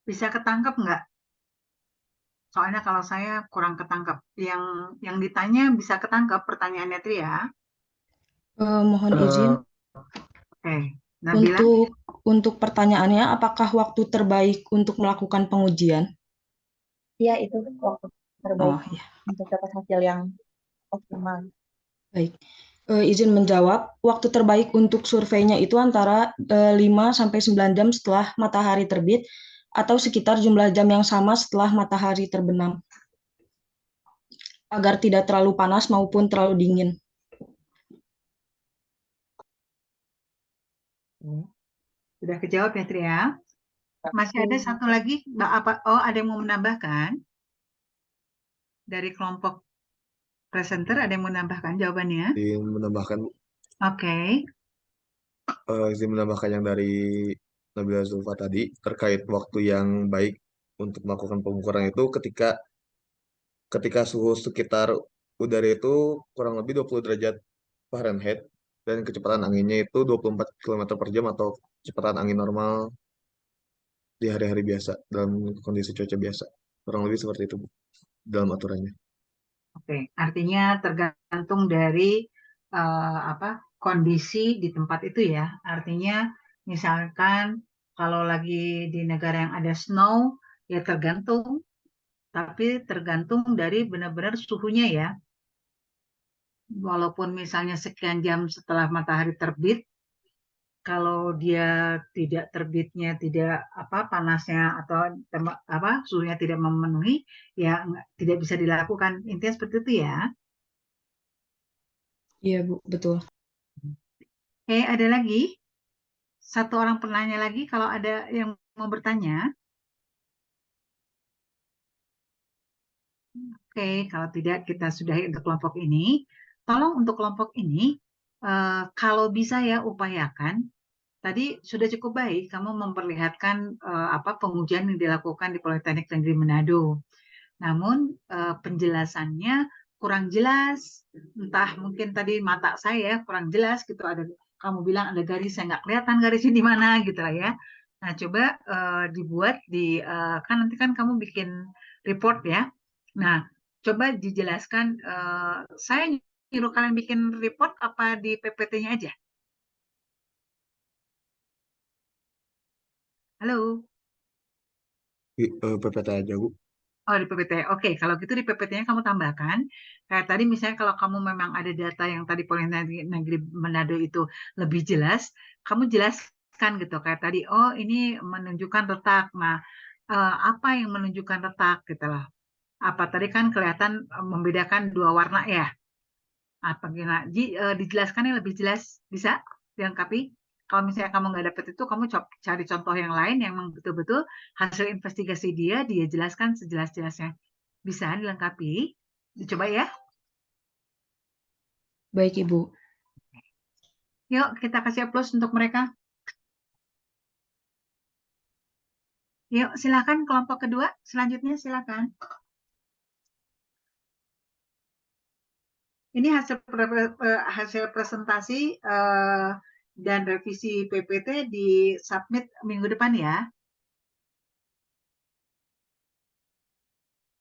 Bisa ketangkep nggak? Soalnya kalau saya kurang ketangkep. Yang ditanya bisa ketangkep pertanyaannya Tria. Mohon izin. Oke, Nabila. Untuk pertanyaannya, apakah waktu terbaik untuk melakukan pengujian? Iya, itu waktu terbaik Oh, iya. untuk dapat hasil yang optimal. Baik. Izin menjawab, waktu terbaik untuk surveinya itu antara 5-9 jam setelah matahari terbit atau sekitar jumlah jam yang sama setelah matahari terbenam, agar tidak terlalu panas maupun terlalu dingin. Sudah kejawab ya Tria? Masih ada satu lagi, Mbak apa? Oh, ada yang mau menambahkan? Dari kelompok presenter ada yang mau menambahkan jawabannya? Izin menambahkan, Oke. izin menambahkan yang dari Nabila Zulfa tadi terkait waktu yang baik untuk melakukan pengukuran itu ketika suhu sekitar udara itu kurang lebih 20 derajat Fahrenheit dan kecepatan anginnya itu 24 km per jam atau kecepatan angin normal di hari-hari biasa dalam kondisi cuaca biasa. Kurang lebih seperti itu, Bu, dalam aturannya. Oke, artinya tergantung dari kondisi di tempat itu ya. Artinya misalkan kalau lagi di negara yang ada snow ya tergantung, tapi tergantung dari benar-benar suhunya ya. Walaupun misalnya sekian jam setelah matahari terbit, kalau dia tidak terbitnya tidak panasnya atau suhunya tidak memenuhi ya tidak bisa dilakukan, intinya seperti itu ya. Iya Bu, betul. Ada lagi satu orang penanya lagi kalau ada yang mau bertanya. Oke, kalau tidak kita sudahi untuk kelompok ini. Tolong untuk kelompok ini kalau bisa ya upayakan. Tadi sudah cukup baik kamu memperlihatkan pengujian yang dilakukan di Politeknik Negeri Manado. Namun penjelasannya kurang jelas. Entah mungkin tadi mata saya kurang jelas gitu. Kamu bilang ada garis, saya nggak kelihatan garisnya di mana gitu lah ya. Nah coba dibuat kan nanti kan kamu bikin report ya. Nah coba dijelaskan. Saya nyuruh kalian bikin report apa di PPT-nya aja? Halo. Di PPT aja, Bu. Oh, di PPT. Oke, kalau gitu di PPT-nya kamu tambahkan. Kayak tadi misalnya kalau kamu memang ada data yang tadi Politeknik Negeri Manado itu lebih jelas, kamu jelaskan gitu. Kayak tadi, oh ini menunjukkan retak. Nah, apa yang menunjukkan retak gitu lah. Apa tadi kan kelihatan membedakan dua warna ya. Apa gimana? Dijelaskannya lebih jelas, bisa dilengkapi? Kalau misalnya kamu nggak dapet itu, kamu cari contoh yang lain yang memang betul-betul hasil investigasi dia jelaskan sejelas-jelasnya. Bisa dilengkapi? Dicoba ya. Baik Ibu. Yuk, kita kasih aplaus untuk mereka. Yuk, silakan kelompok kedua. Selanjutnya silakan. Ini hasil presentasi dan revisi PPT di submit minggu depan ya.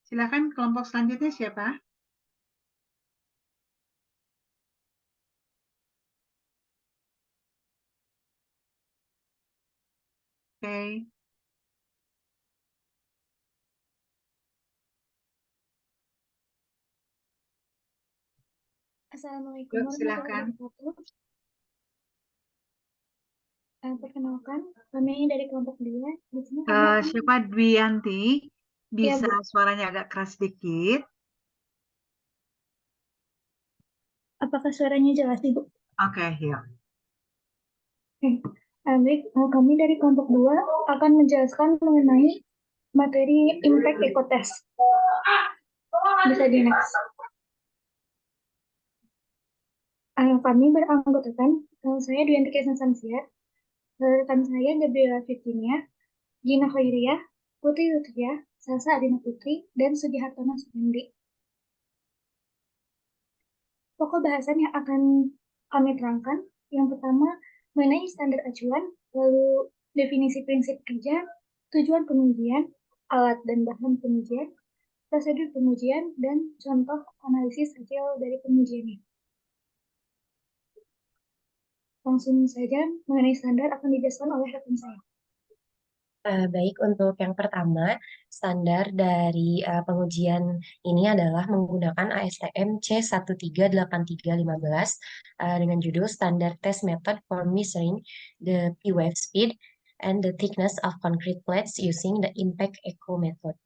Silakan kelompok selanjutnya siapa? Oke. Assalamualaikum Yuk, warahmatullahi silakan. wabarakatuh. Perkenalkan, kami dari kelompok 2. Di sini kami akan Siapa Dwianti? Ya, Bisa Bu. suaranya agak keras sedikit. Apakah suaranya jelas, Ibu? Oke, yuk. Baik, kami dari kelompok 2 akan menjelaskan mengenai materi impact ecotest. Bisa di next. Kami beranggotakan saya Dwianti Kesna Samsia, rekan saya Gabriela Virginia, Gina Khairiyah, Putri Lutfia, Salsa Adina Putri, dan Sudihartono Supendi. Pokok bahasan yang akan kami terangkan, yang pertama mengenai standar acuan, lalu definisi prinsip kerja, tujuan pengujian, alat dan bahan pengujian, prosedur pengujian, dan contoh analisis hasil dari pengujiannya. Langsung saja mengenai standar akan dijelaskan oleh rekan saya. Baik, untuk yang pertama, standar dari pengujian ini adalah menggunakan ASTM C138315 dengan judul Standard Test Method for Measuring the P-Wave Speed and the Thickness of Concrete Plates using the Impact Echo Method.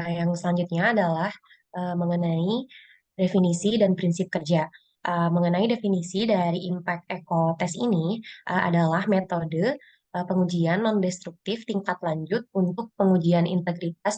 Yang selanjutnya adalah mengenai definisi dan prinsip kerja. Mengenai definisi dari impact eco test ini adalah metode pengujian non-destruktif tingkat lanjut untuk pengujian integritas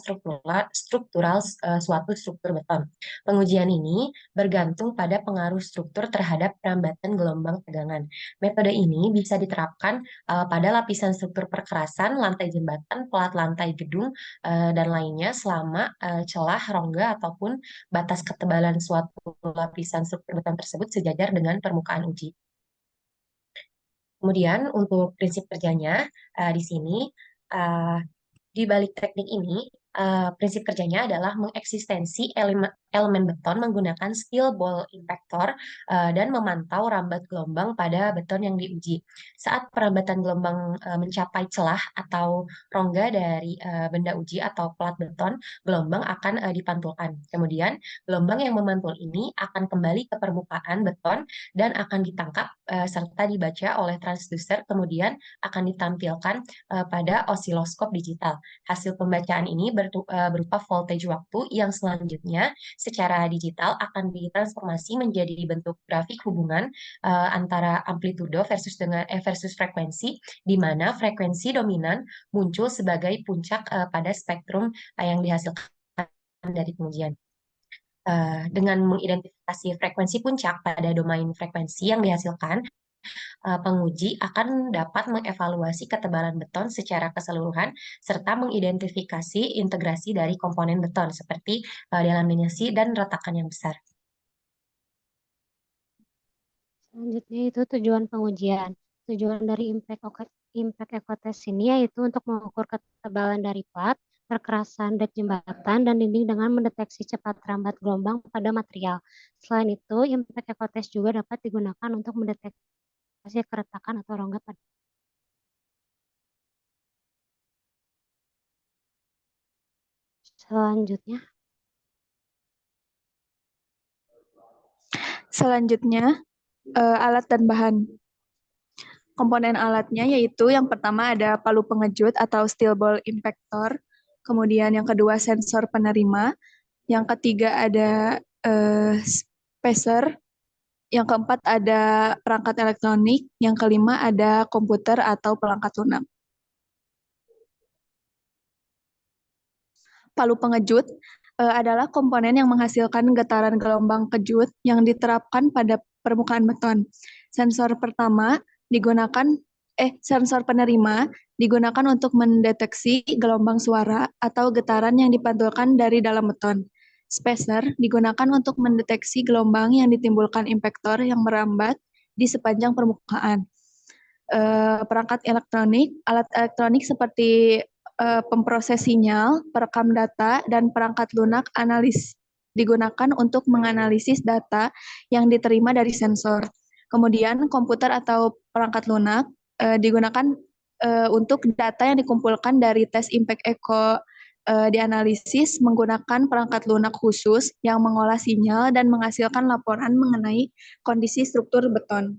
struktural suatu struktur beton. Pengujian ini bergantung pada pengaruh struktur terhadap perambatan gelombang tegangan. Metode ini bisa diterapkan pada lapisan struktur perkerasan, lantai jembatan, pelat lantai gedung, dan lainnya selama celah, rongga, ataupun batas ketebalan suatu lapisan struktur beton tersebut sejajar dengan permukaan uji. Kemudian untuk prinsip kerjanya di sini di balik teknik ini prinsip kerjanya adalah mengeksistensi elemen beton menggunakan steel ball impactor dan memantau rambat gelombang pada beton yang diuji. Saat perambatan gelombang mencapai celah atau rongga dari benda uji atau pelat beton, gelombang akan dipantulkan. Kemudian gelombang yang memantul ini akan kembali ke permukaan beton dan akan ditangkap serta dibaca oleh transducer, kemudian akan ditampilkan pada osiloskop digital. Hasil pembacaan ini berupa voltage waktu yang selanjutnya secara digital akan ditransformasi menjadi bentuk grafik hubungan antara amplitudo versus frekuensi, di mana frekuensi dominan muncul sebagai puncak pada spektrum yang dihasilkan dari pengujian. Dengan mengidentifikasi frekuensi puncak pada domain frekuensi yang dihasilkan, penguji akan dapat mengevaluasi ketebalan beton secara keseluruhan serta mengidentifikasi integrasi dari komponen beton seperti delaminasi dan retakan yang besar. Selanjutnya itu tujuan pengujian. Tujuan dari impact ecotest ini yaitu untuk mengukur ketebalan dari plat, perkerasan dek jembatan, dan dinding dengan mendeteksi cepat rambat gelombang pada material. Selain itu, impact ecotest juga dapat digunakan untuk mendeteksi keretakan atau rongga pada Selanjutnya, alat dan bahan. Komponen alatnya yaitu yang pertama ada palu pengejut atau steel ball impactor, kemudian yang kedua sensor penerima, yang ketiga ada spacer, yang keempat ada perangkat elektronik, yang kelima ada komputer atau pelangkat lunak. Palu pengejut adalah komponen yang menghasilkan getaran gelombang kejut yang diterapkan pada permukaan beton. Sensor penerima digunakan untuk mendeteksi gelombang suara atau getaran yang dipantulkan dari dalam beton. Spacer digunakan untuk mendeteksi gelombang yang ditimbulkan impactor yang merambat di sepanjang permukaan. Perangkat elektronik, alat elektronik seperti pemproses sinyal, perekam data, dan perangkat lunak analis digunakan untuk menganalisis data yang diterima dari sensor. Kemudian komputer atau perangkat lunak digunakan untuk data yang dikumpulkan dari tes impact echo dianalisis menggunakan perangkat lunak khusus yang mengolah sinyal dan menghasilkan laporan mengenai kondisi struktur beton.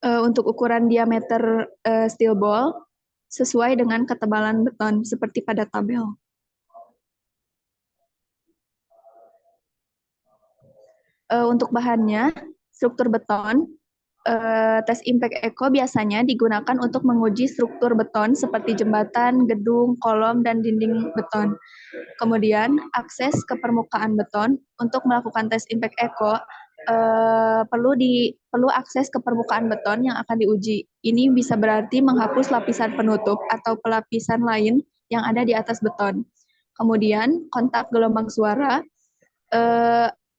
Untuk ukuran diameter steel ball sesuai dengan ketebalan beton seperti pada tabel. Untuk bahannya, struktur beton, tes impact echo biasanya digunakan untuk menguji struktur beton seperti jembatan, gedung, kolom, dan dinding beton. Kemudian, akses ke permukaan beton untuk melakukan tes impact echo perlu akses ke permukaan beton yang akan diuji. Ini bisa berarti menghapus lapisan penutup atau pelapisan lain yang ada di atas beton. Kemudian, kontak gelombang suara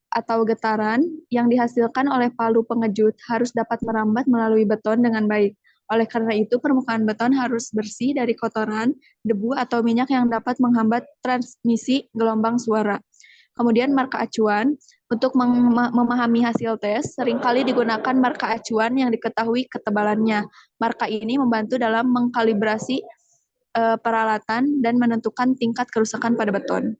atau getaran yang dihasilkan oleh palu pengejut harus dapat merambat melalui beton dengan baik. Oleh karena itu, permukaan beton harus bersih dari kotoran, debu, atau minyak yang dapat menghambat transmisi gelombang suara. Kemudian marka acuan, untuk memahami hasil tes, seringkali digunakan marka acuan yang diketahui ketebalannya. Marka ini membantu dalam mengkalibrasi peralatan dan menentukan tingkat kerusakan pada beton.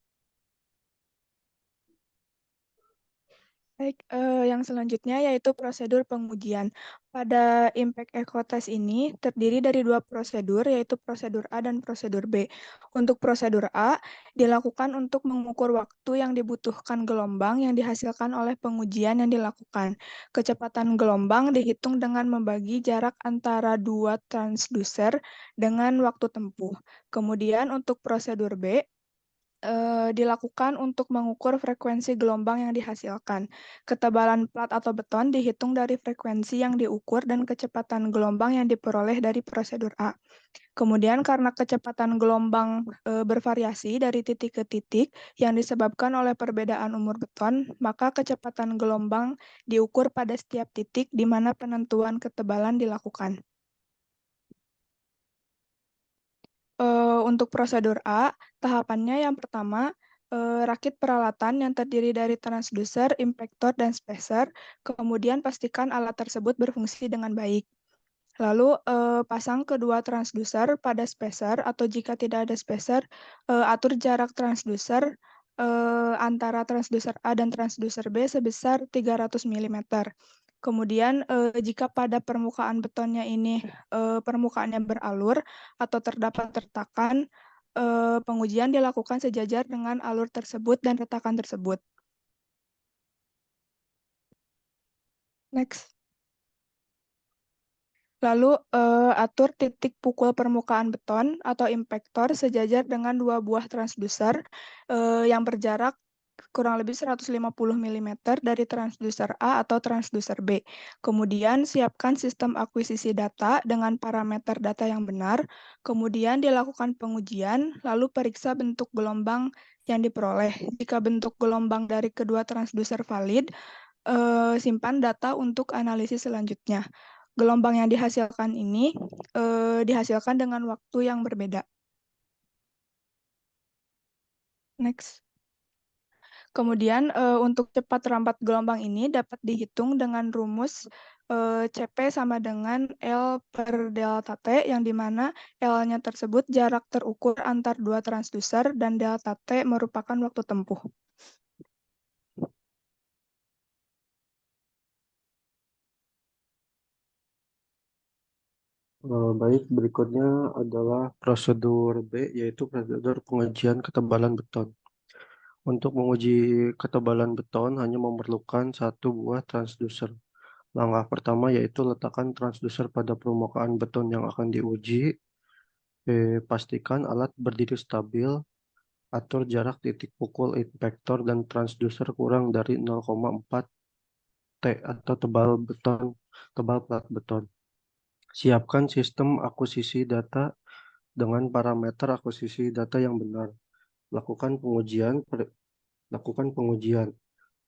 Baik, yang selanjutnya yaitu prosedur pengujian. Pada impact echo test ini terdiri dari dua prosedur, yaitu prosedur A dan prosedur B. Untuk prosedur A, dilakukan untuk mengukur waktu yang dibutuhkan gelombang yang dihasilkan oleh pengujian yang dilakukan. Kecepatan gelombang dihitung dengan membagi jarak antara dua transducer dengan waktu tempuh. Kemudian untuk prosedur B, dilakukan untuk mengukur frekuensi gelombang yang dihasilkan. Ketebalan plat atau beton dihitung dari frekuensi yang diukur dan kecepatan gelombang yang diperoleh dari prosedur A. Kemudian karena kecepatan gelombang bervariasi dari titik ke titik yang disebabkan oleh perbedaan umur beton, maka kecepatan gelombang diukur pada setiap titik di mana penentuan ketebalan dilakukan. Untuk prosedur A, tahapannya yang pertama, rakit peralatan yang terdiri dari transducer, impactor, dan spacer, kemudian pastikan alat tersebut berfungsi dengan baik. Lalu, pasang kedua transducer pada spacer, atau jika tidak ada spacer, atur jarak transducer antara transducer A dan transducer B sebesar 300 mm. Kemudian, jika pada permukaan betonnya ini permukaannya beralur atau terdapat retakan, pengujian dilakukan sejajar dengan alur tersebut dan retakan tersebut. Next. Lalu, atur titik pukul permukaan beton atau impactor sejajar dengan dua buah transducer yang berjarak kurang lebih 150 mm dari transducer A atau transducer B. Kemudian siapkan sistem akuisisi data dengan parameter data yang benar. Kemudian dilakukan pengujian, lalu periksa bentuk gelombang yang diperoleh. Jika bentuk gelombang dari kedua transducer valid, simpan data untuk analisis selanjutnya. Gelombang yang dihasilkan ini dihasilkan dengan waktu yang berbeda. Next. Kemudian untuk cepat rambat gelombang ini dapat dihitung dengan rumus CP sama dengan L per delta T, yang dimana L-nya tersebut jarak terukur antar dua transducer dan delta T merupakan waktu tempuh. Baik, berikutnya adalah prosedur B, yaitu prosedur pengujian ketebalan beton. Untuk menguji ketebalan beton hanya memerlukan satu buah transducer. Langkah pertama yaitu letakkan transducer pada permukaan beton yang akan diuji. Pastikan alat berdiri stabil. Atur jarak titik pukul impactor dan transducer kurang dari 0,4 T atau tebal plat beton. Siapkan sistem akuisisi data dengan parameter akuisisi data yang benar. Lakukan pengujian.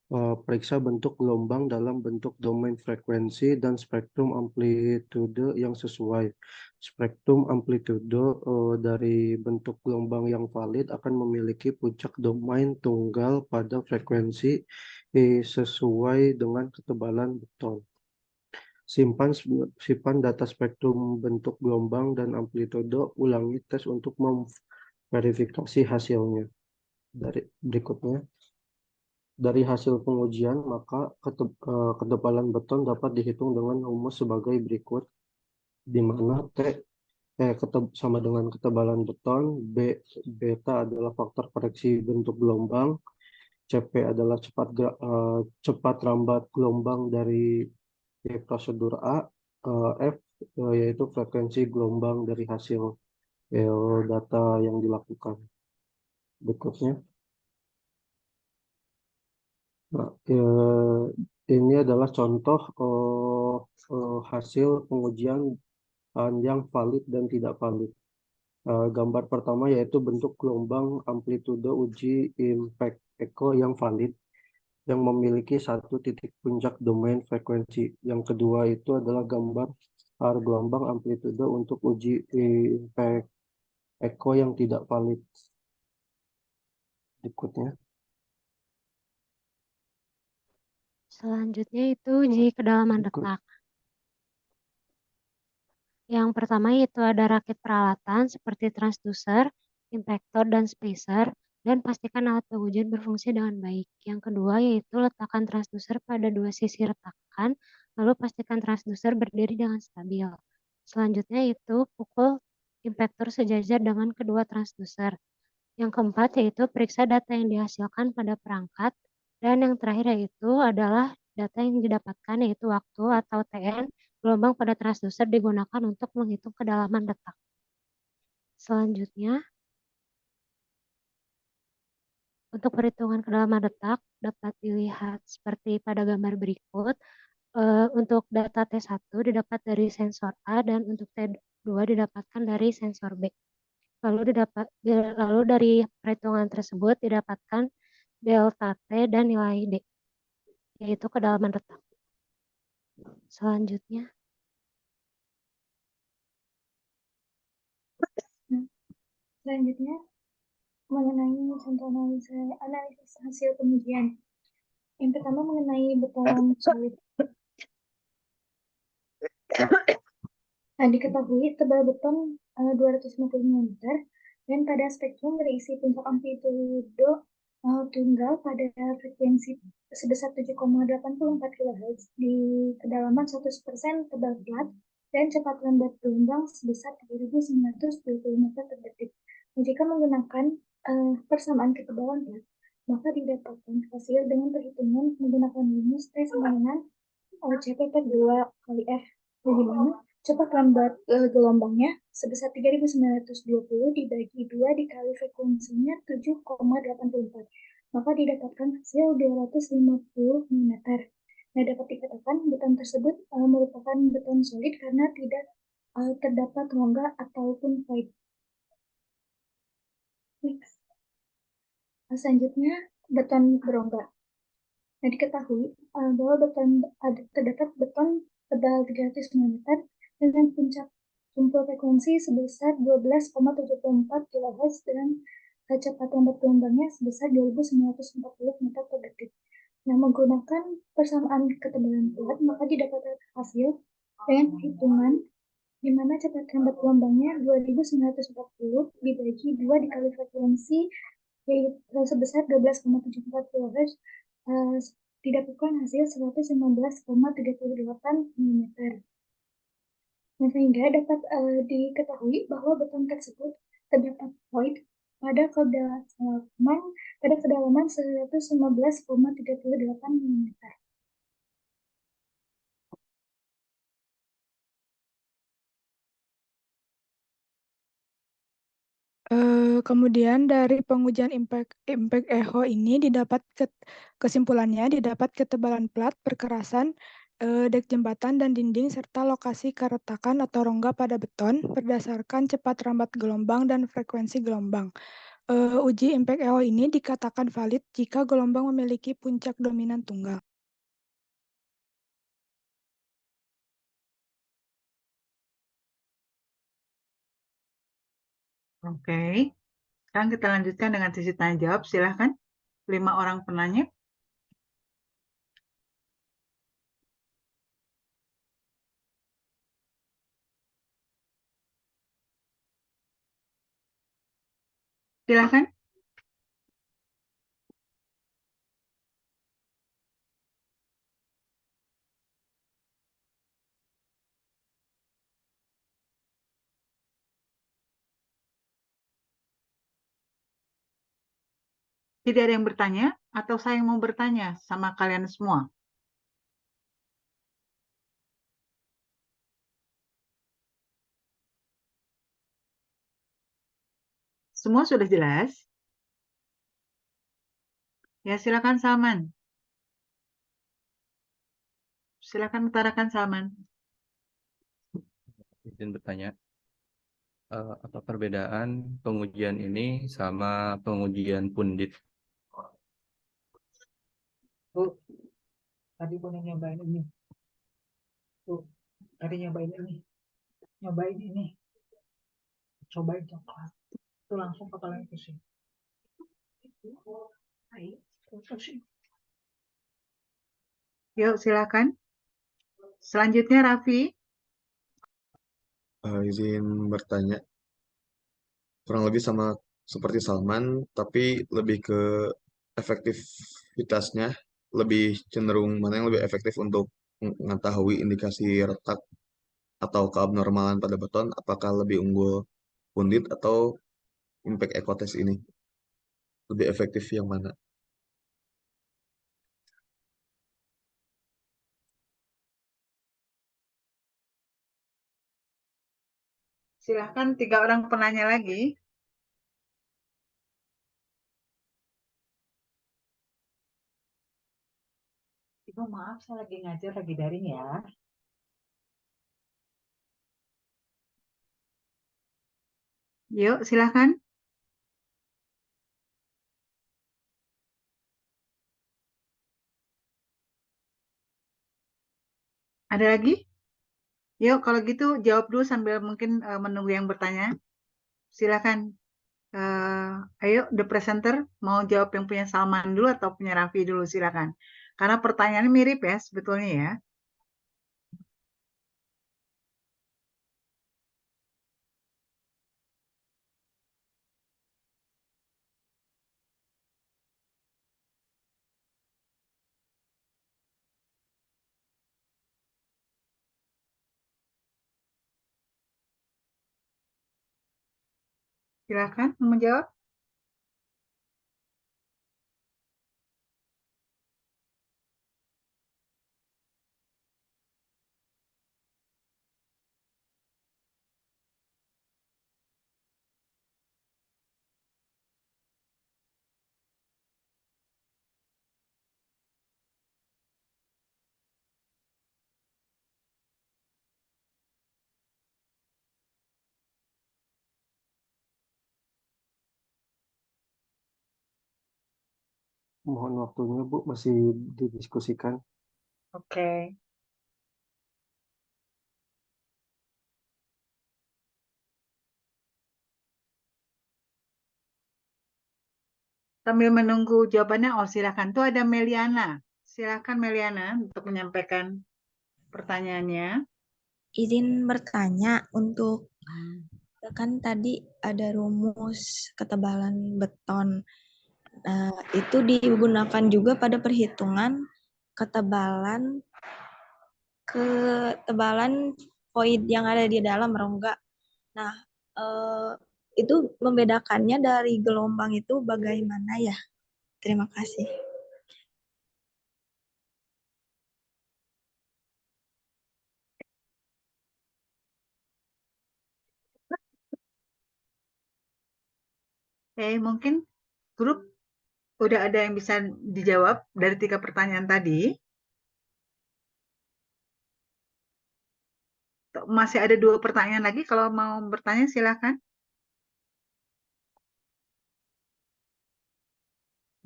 Periksa bentuk gelombang dalam bentuk domain frekuensi dan spektrum amplitude yang sesuai. Spektrum amplitude dari bentuk gelombang yang valid akan memiliki puncak domain tunggal pada frekuensi sesuai dengan ketebalan beton. Simpan data spektrum bentuk gelombang dan amplitude, ulangi tes untuk memverifikasi hasilnya. Berikutnya, dari hasil pengujian, maka ketebalan beton dapat dihitung dengan rumus sebagai berikut, di mana sama dengan ketebalan beton, beta adalah faktor koreksi bentuk gelombang, CP adalah cepat rambat gelombang dari prosedur A, F yaitu frekuensi gelombang dari hasil data yang dilakukan. Berikutnya, nah, ini adalah contoh hasil pengujian yang valid dan tidak valid. Gambar pertama yaitu bentuk gelombang amplitude uji impact echo yang valid, yang memiliki satu titik puncak domain frekuensi. Yang kedua itu adalah gambar gelombang amplitude untuk uji impact echo yang tidak valid. Berikutnya. Selanjutnya itu uji kedalaman letak. Yang pertama itu ada rakit peralatan seperti transducer, impactor, dan spacer, dan pastikan alat pengujian berfungsi dengan baik. Yang kedua yaitu letakkan transducer pada dua sisi retakan, lalu pastikan transducer berdiri dengan stabil. Selanjutnya itu pukul impactor sejajar dengan kedua transducer. Yang keempat yaitu periksa data yang dihasilkan pada perangkat, dan yang terakhir yaitu adalah data yang didapatkan yaitu waktu atau TN gelombang pada transducer digunakan untuk menghitung kedalaman letak. Selanjutnya, untuk perhitungan kedalaman letak dapat dilihat seperti pada gambar berikut. Untuk data T1 didapat dari sensor A dan untuk T2 didapatkan dari sensor B. Lalu dari perhitungan tersebut didapatkan delta T dan nilai D, yaitu kedalaman letak. Selanjutnya, mengenai contoh analisis hasil pengujian. Yang pertama mengenai beton solid. Nah, diketahui tebal beton 250 mm dan pada spektrum berisi puncak amplitudo tunggal pada frekuensi sebesar 7,84 kHz di kedalaman 100% tebal plat dan cepat lambat gelombang sebesar 3.920 meter per detik. Nah, jika menggunakan persamaan ketebalan plat, maka didapatkan hasil dengan perhitungan menggunakan rumus T sama dengan CP per 2 kali F, di mana cepat lambat gelombangnya sebesar 3.920 dibagi 2 dikali frekuensinya 7,84. Maka didapatkan hasil 250 mm. Nah, dapat dikatakan beton tersebut merupakan beton solid karena tidak terdapat rongga ataupun void. Next. Selanjutnya, beton berongga. Nah, diketahui bahwa terdapat beton tebal 300 mm dengan puncak kumpul frekuensi sebesar 12,74 kHz dengan kecepatan lambat gelombangnya sebesar 2.940 meter per detik. Nah, menggunakan persamaan ketebalan plat, maka didapatkan hasil dengan hitungan di mana cepat lambat gelombangnya 2.940 dibagi 2 dikali frekuensi yaitu sebesar 12,74 kHz didapatkan hasil 115,38 mm. Nah, sehingga dapat diketahui bahwa beton tersebut terdapat void pada kedalaman 115,38 mm. Kemudian dari pengujian impact echo ini didapat kesimpulannya didapat ketebalan plat, perkerasan, dek jembatan dan dinding serta lokasi keretakan atau rongga pada beton berdasarkan cepat rambat gelombang dan frekuensi gelombang. Uji impact EO ini dikatakan valid jika gelombang memiliki puncak dominan tunggal. Oke. Sekarang kita lanjutkan dengan sesi tanya jawab. Silahkan 5 orang penanya. Silahkan. Tidak ada yang bertanya atau saya yang mau bertanya sama kalian semua? Semua sudah jelas? Ya, silakan Salman. Silakan utarakan Salman. Izin bertanya, apa perbedaan pengujian ini sama pengujian Pundit? Bu, tadi punya nyobain ini. Tuh, tadi nyobain ini. Nyobain ini. Cobain coklat. Itu langsung kepalanya pusing. Pusing. Yuk, silakan. Selanjutnya Raffi. Izin bertanya, kurang lebih sama seperti Salman, tapi lebih ke efektivitasnya, lebih cenderung mana yang lebih efektif untuk mengetahui indikasi retak atau keabnormalan pada beton, apakah lebih unggul Pundit atau impact ecotest ini? Lebih efektif yang mana? Silahkan 3 orang penanya lagi. Ibu maaf, saya lagi ngajar, lagi daring ya. Yuk, silahkan. Ada lagi? Yuk, kalau gitu jawab dulu sambil mungkin menunggu yang bertanya. Silakan. Ayo, the presenter mau jawab yang punya Salman dulu atau punya Raffi dulu, silakan. Karena pertanyaannya mirip ya sebetulnya ya. Silakan mau menjawab. Mohon waktunya, Bu, masih didiskusikan. Oke. Sambil menunggu jawabannya, oh silakan. Tuh ada Meliana. Silakan Meliana untuk menyampaikan pertanyaannya. Izin bertanya untuk kan tadi ada rumus ketebalan beton. Nah, itu digunakan juga pada perhitungan ketebalan void yang ada di dalam rongga. Nah, itu membedakannya dari gelombang itu bagaimana ya? Terima kasih. Mungkin grup udah ada yang bisa dijawab dari 3 pertanyaan tadi. Masih ada 2 pertanyaan lagi, kalau mau bertanya silakan.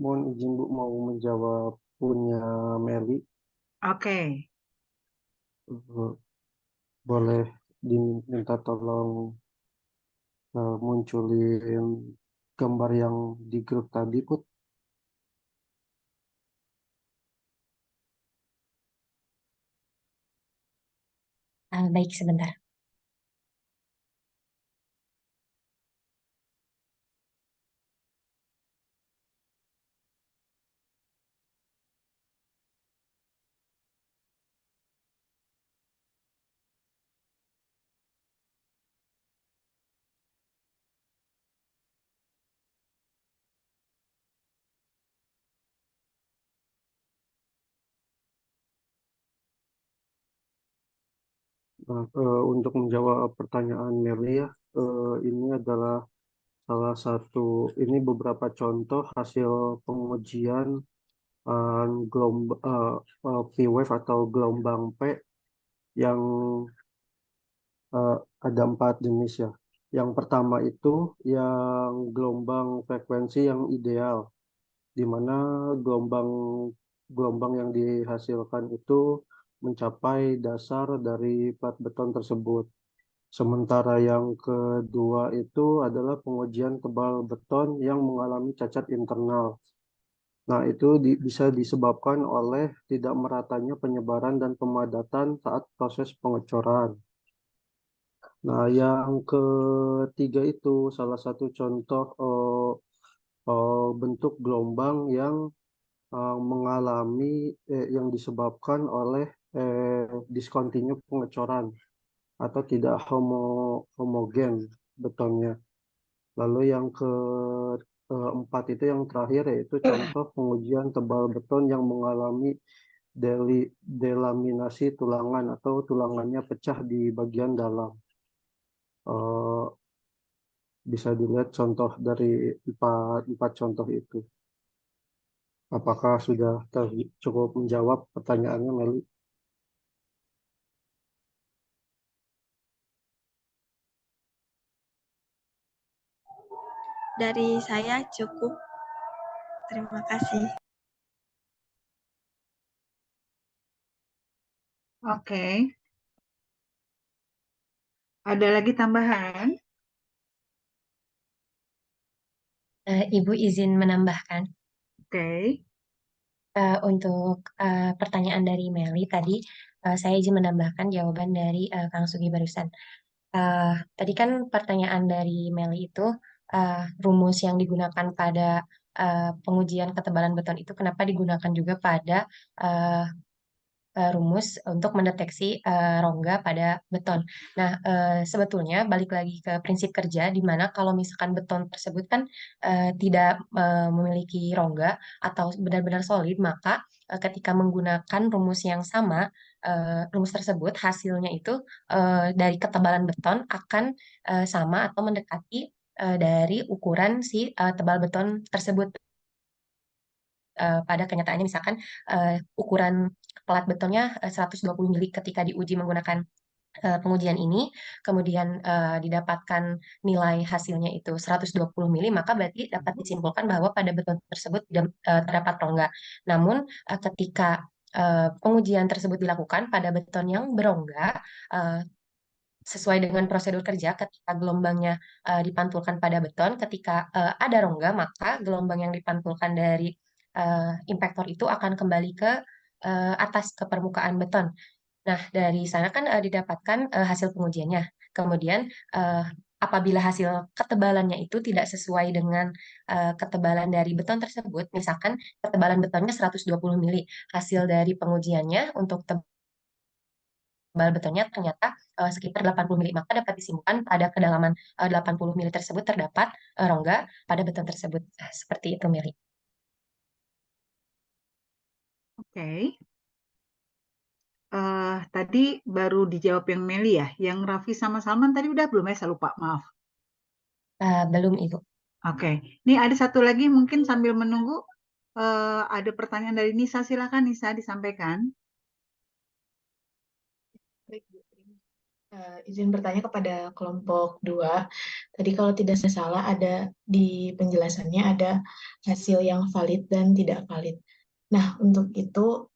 Mohon izin Bu mau menjawab punya Meli. Oke. Boleh diminta tolong munculin gambar yang di grup tadi, Put. Baik, sebentar. Nah, untuk menjawab pertanyaan Meli ya, ini adalah salah satu, ini beberapa contoh hasil pengujian gelombang P-wave atau gelombang P yang ada 4 jenis ya. Yang pertama itu yang gelombang frekuensi yang ideal, di mana gelombang gelombang yang dihasilkan itu mencapai dasar dari plat beton tersebut. Sementara yang kedua itu adalah pengujian tebal beton yang mengalami cacat internal. Nah, itu bisa disebabkan oleh tidak meratanya penyebaran dan pemadatan saat proses pengecoran. Nah, yang ketiga itu salah satu contoh bentuk gelombang yang mengalami yang disebabkan oleh diskontinue pengecoran atau tidak homogen betonnya. Lalu yang keempat itu yang terakhir yaitu contoh pengujian tebal beton yang mengalami delaminasi tulangan atau tulangannya pecah di bagian dalam. Bisa dilihat contoh dari empat contoh itu. Apakah sudah cukup menjawab pertanyaannya, Meli? Dari saya cukup. Terima kasih. Oke. Ada lagi tambahan? Ibu izin menambahkan. Oke. Untuk pertanyaan dari Meli tadi, saya izin menambahkan jawaban dari Kang Sugi barusan. Tadi kan pertanyaan dari Meli itu rumus yang digunakan pada pengujian ketebalan beton itu kenapa digunakan juga pada rumus untuk mendeteksi rongga pada beton. Nah, sebetulnya balik lagi ke prinsip kerja, di mana kalau misalkan beton tersebut kan tidak memiliki rongga atau benar-benar solid, maka ketika menggunakan rumus yang sama, rumus tersebut hasilnya itu dari ketebalan beton akan sama atau mendekati dari ukuran si tebal beton tersebut. Pada kenyataannya misalkan ukuran pelat betonnya 120 mili ketika diuji menggunakan pengujian ini, kemudian didapatkan nilai hasilnya itu 120 mili, maka berarti dapat disimpulkan bahwa pada beton tersebut terdapat rongga. Namun ketika pengujian tersebut dilakukan pada beton yang berongga, sesuai dengan prosedur kerja, ketika gelombangnya dipantulkan pada beton, ketika ada rongga, maka gelombang yang dipantulkan dari impactor itu akan kembali ke atas, ke permukaan beton. Nah, dari sana kan didapatkan hasil pengujiannya. Kemudian apabila hasil ketebalannya itu tidak sesuai dengan ketebalan dari beton tersebut, misalkan ketebalan betonnya 120 mili, hasil dari pengujiannya untuk tebal betonnya ternyata sekitar 80 mili, maka dapat disimpulkan pada kedalaman 80 mili tersebut terdapat rongga pada beton tersebut. Seperti itu, Mili. Oke. Tadi baru dijawab yang Meli ya. Yang Raffi sama Salman tadi udah belum ya? Saya lupa, maaf. Belum, Ibu. Oke. Ini ada satu lagi mungkin sambil menunggu. Ada pertanyaan dari Nisa. Silakan Nisa disampaikan. Izin bertanya kepada kelompok 2. Tadi kalau tidak salah ada di penjelasannya ada hasil yang valid dan tidak valid. Nah, untuk itu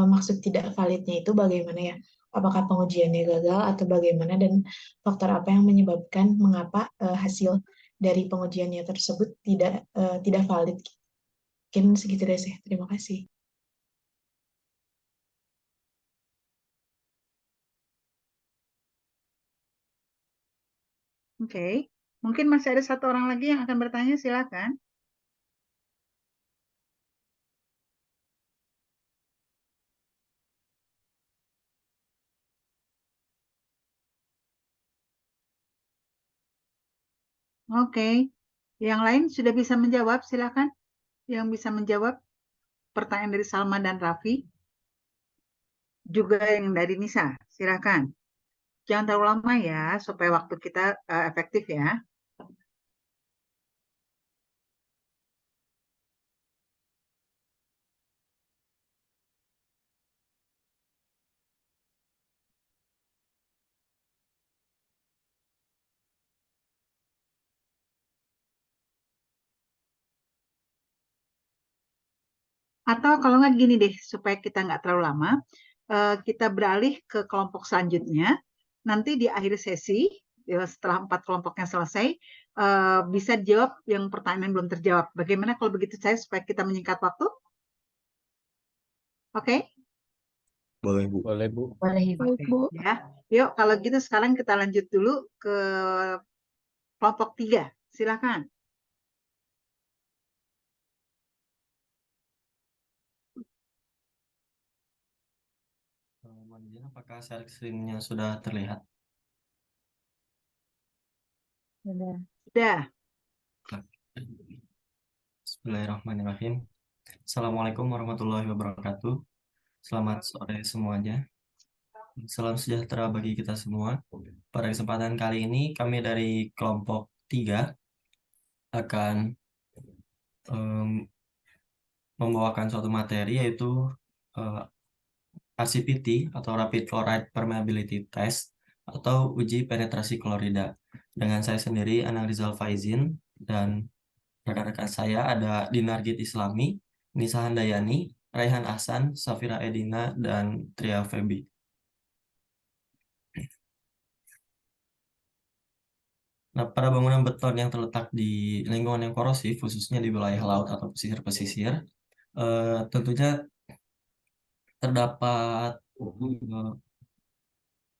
maksud tidak validnya itu bagaimana ya? Apakah pengujiannya gagal atau bagaimana dan faktor apa yang menyebabkan mengapa hasil dari pengujiannya tersebut tidak valid? Mungkin segitu deh sih. Terima kasih. Oke, mungkin masih ada satu orang lagi yang akan bertanya, silakan. Oke, yang lain sudah bisa menjawab, silakan. Yang bisa menjawab pertanyaan dari Salma dan Raffi, juga yang dari Nisa, silakan. Jangan terlalu lama ya, supaya waktu kita efektif ya. Atau kalau nggak gini deh, supaya kita nggak terlalu lama, kita beralih ke kelompok selanjutnya. Nanti di akhir sesi, setelah 4 kelompoknya selesai, bisa dijawab yang pertanyaan yang belum terjawab. Bagaimana kalau begitu saya supaya kita menyingkat waktu? Oke? Boleh, Bu. Boleh, Bu. Boleh, Ibu. Baik, Bu. Ya. Yuk, kalau gitu sekarang kita lanjut dulu ke kelompok 3. Silakan. Mohon izin, apakah share screen-nya sudah terlihat? Sudah. Bismillahirrahmanirrahim. Assalamualaikum warahmatullahi wabarakatuh. Selamat sore semuanya. Salam sejahtera bagi kita semua. Pada kesempatan kali ini kami dari kelompok 3 akan membawakan suatu materi yaitu RCPT atau Rapid Chloride Permeability Test atau uji penetrasi klorida. Dengan saya sendiri, Anang Rizal Faizin, dan rekan-rekan saya ada Dinargit Islami, Nisa Handayani, Raihan Ahsan, Safira Edina, dan Tria Febi. Nah, pada bangunan beton yang terletak di lingkungan yang korosif, khususnya di wilayah laut atau pesisir-pesisir, tentunya terdapat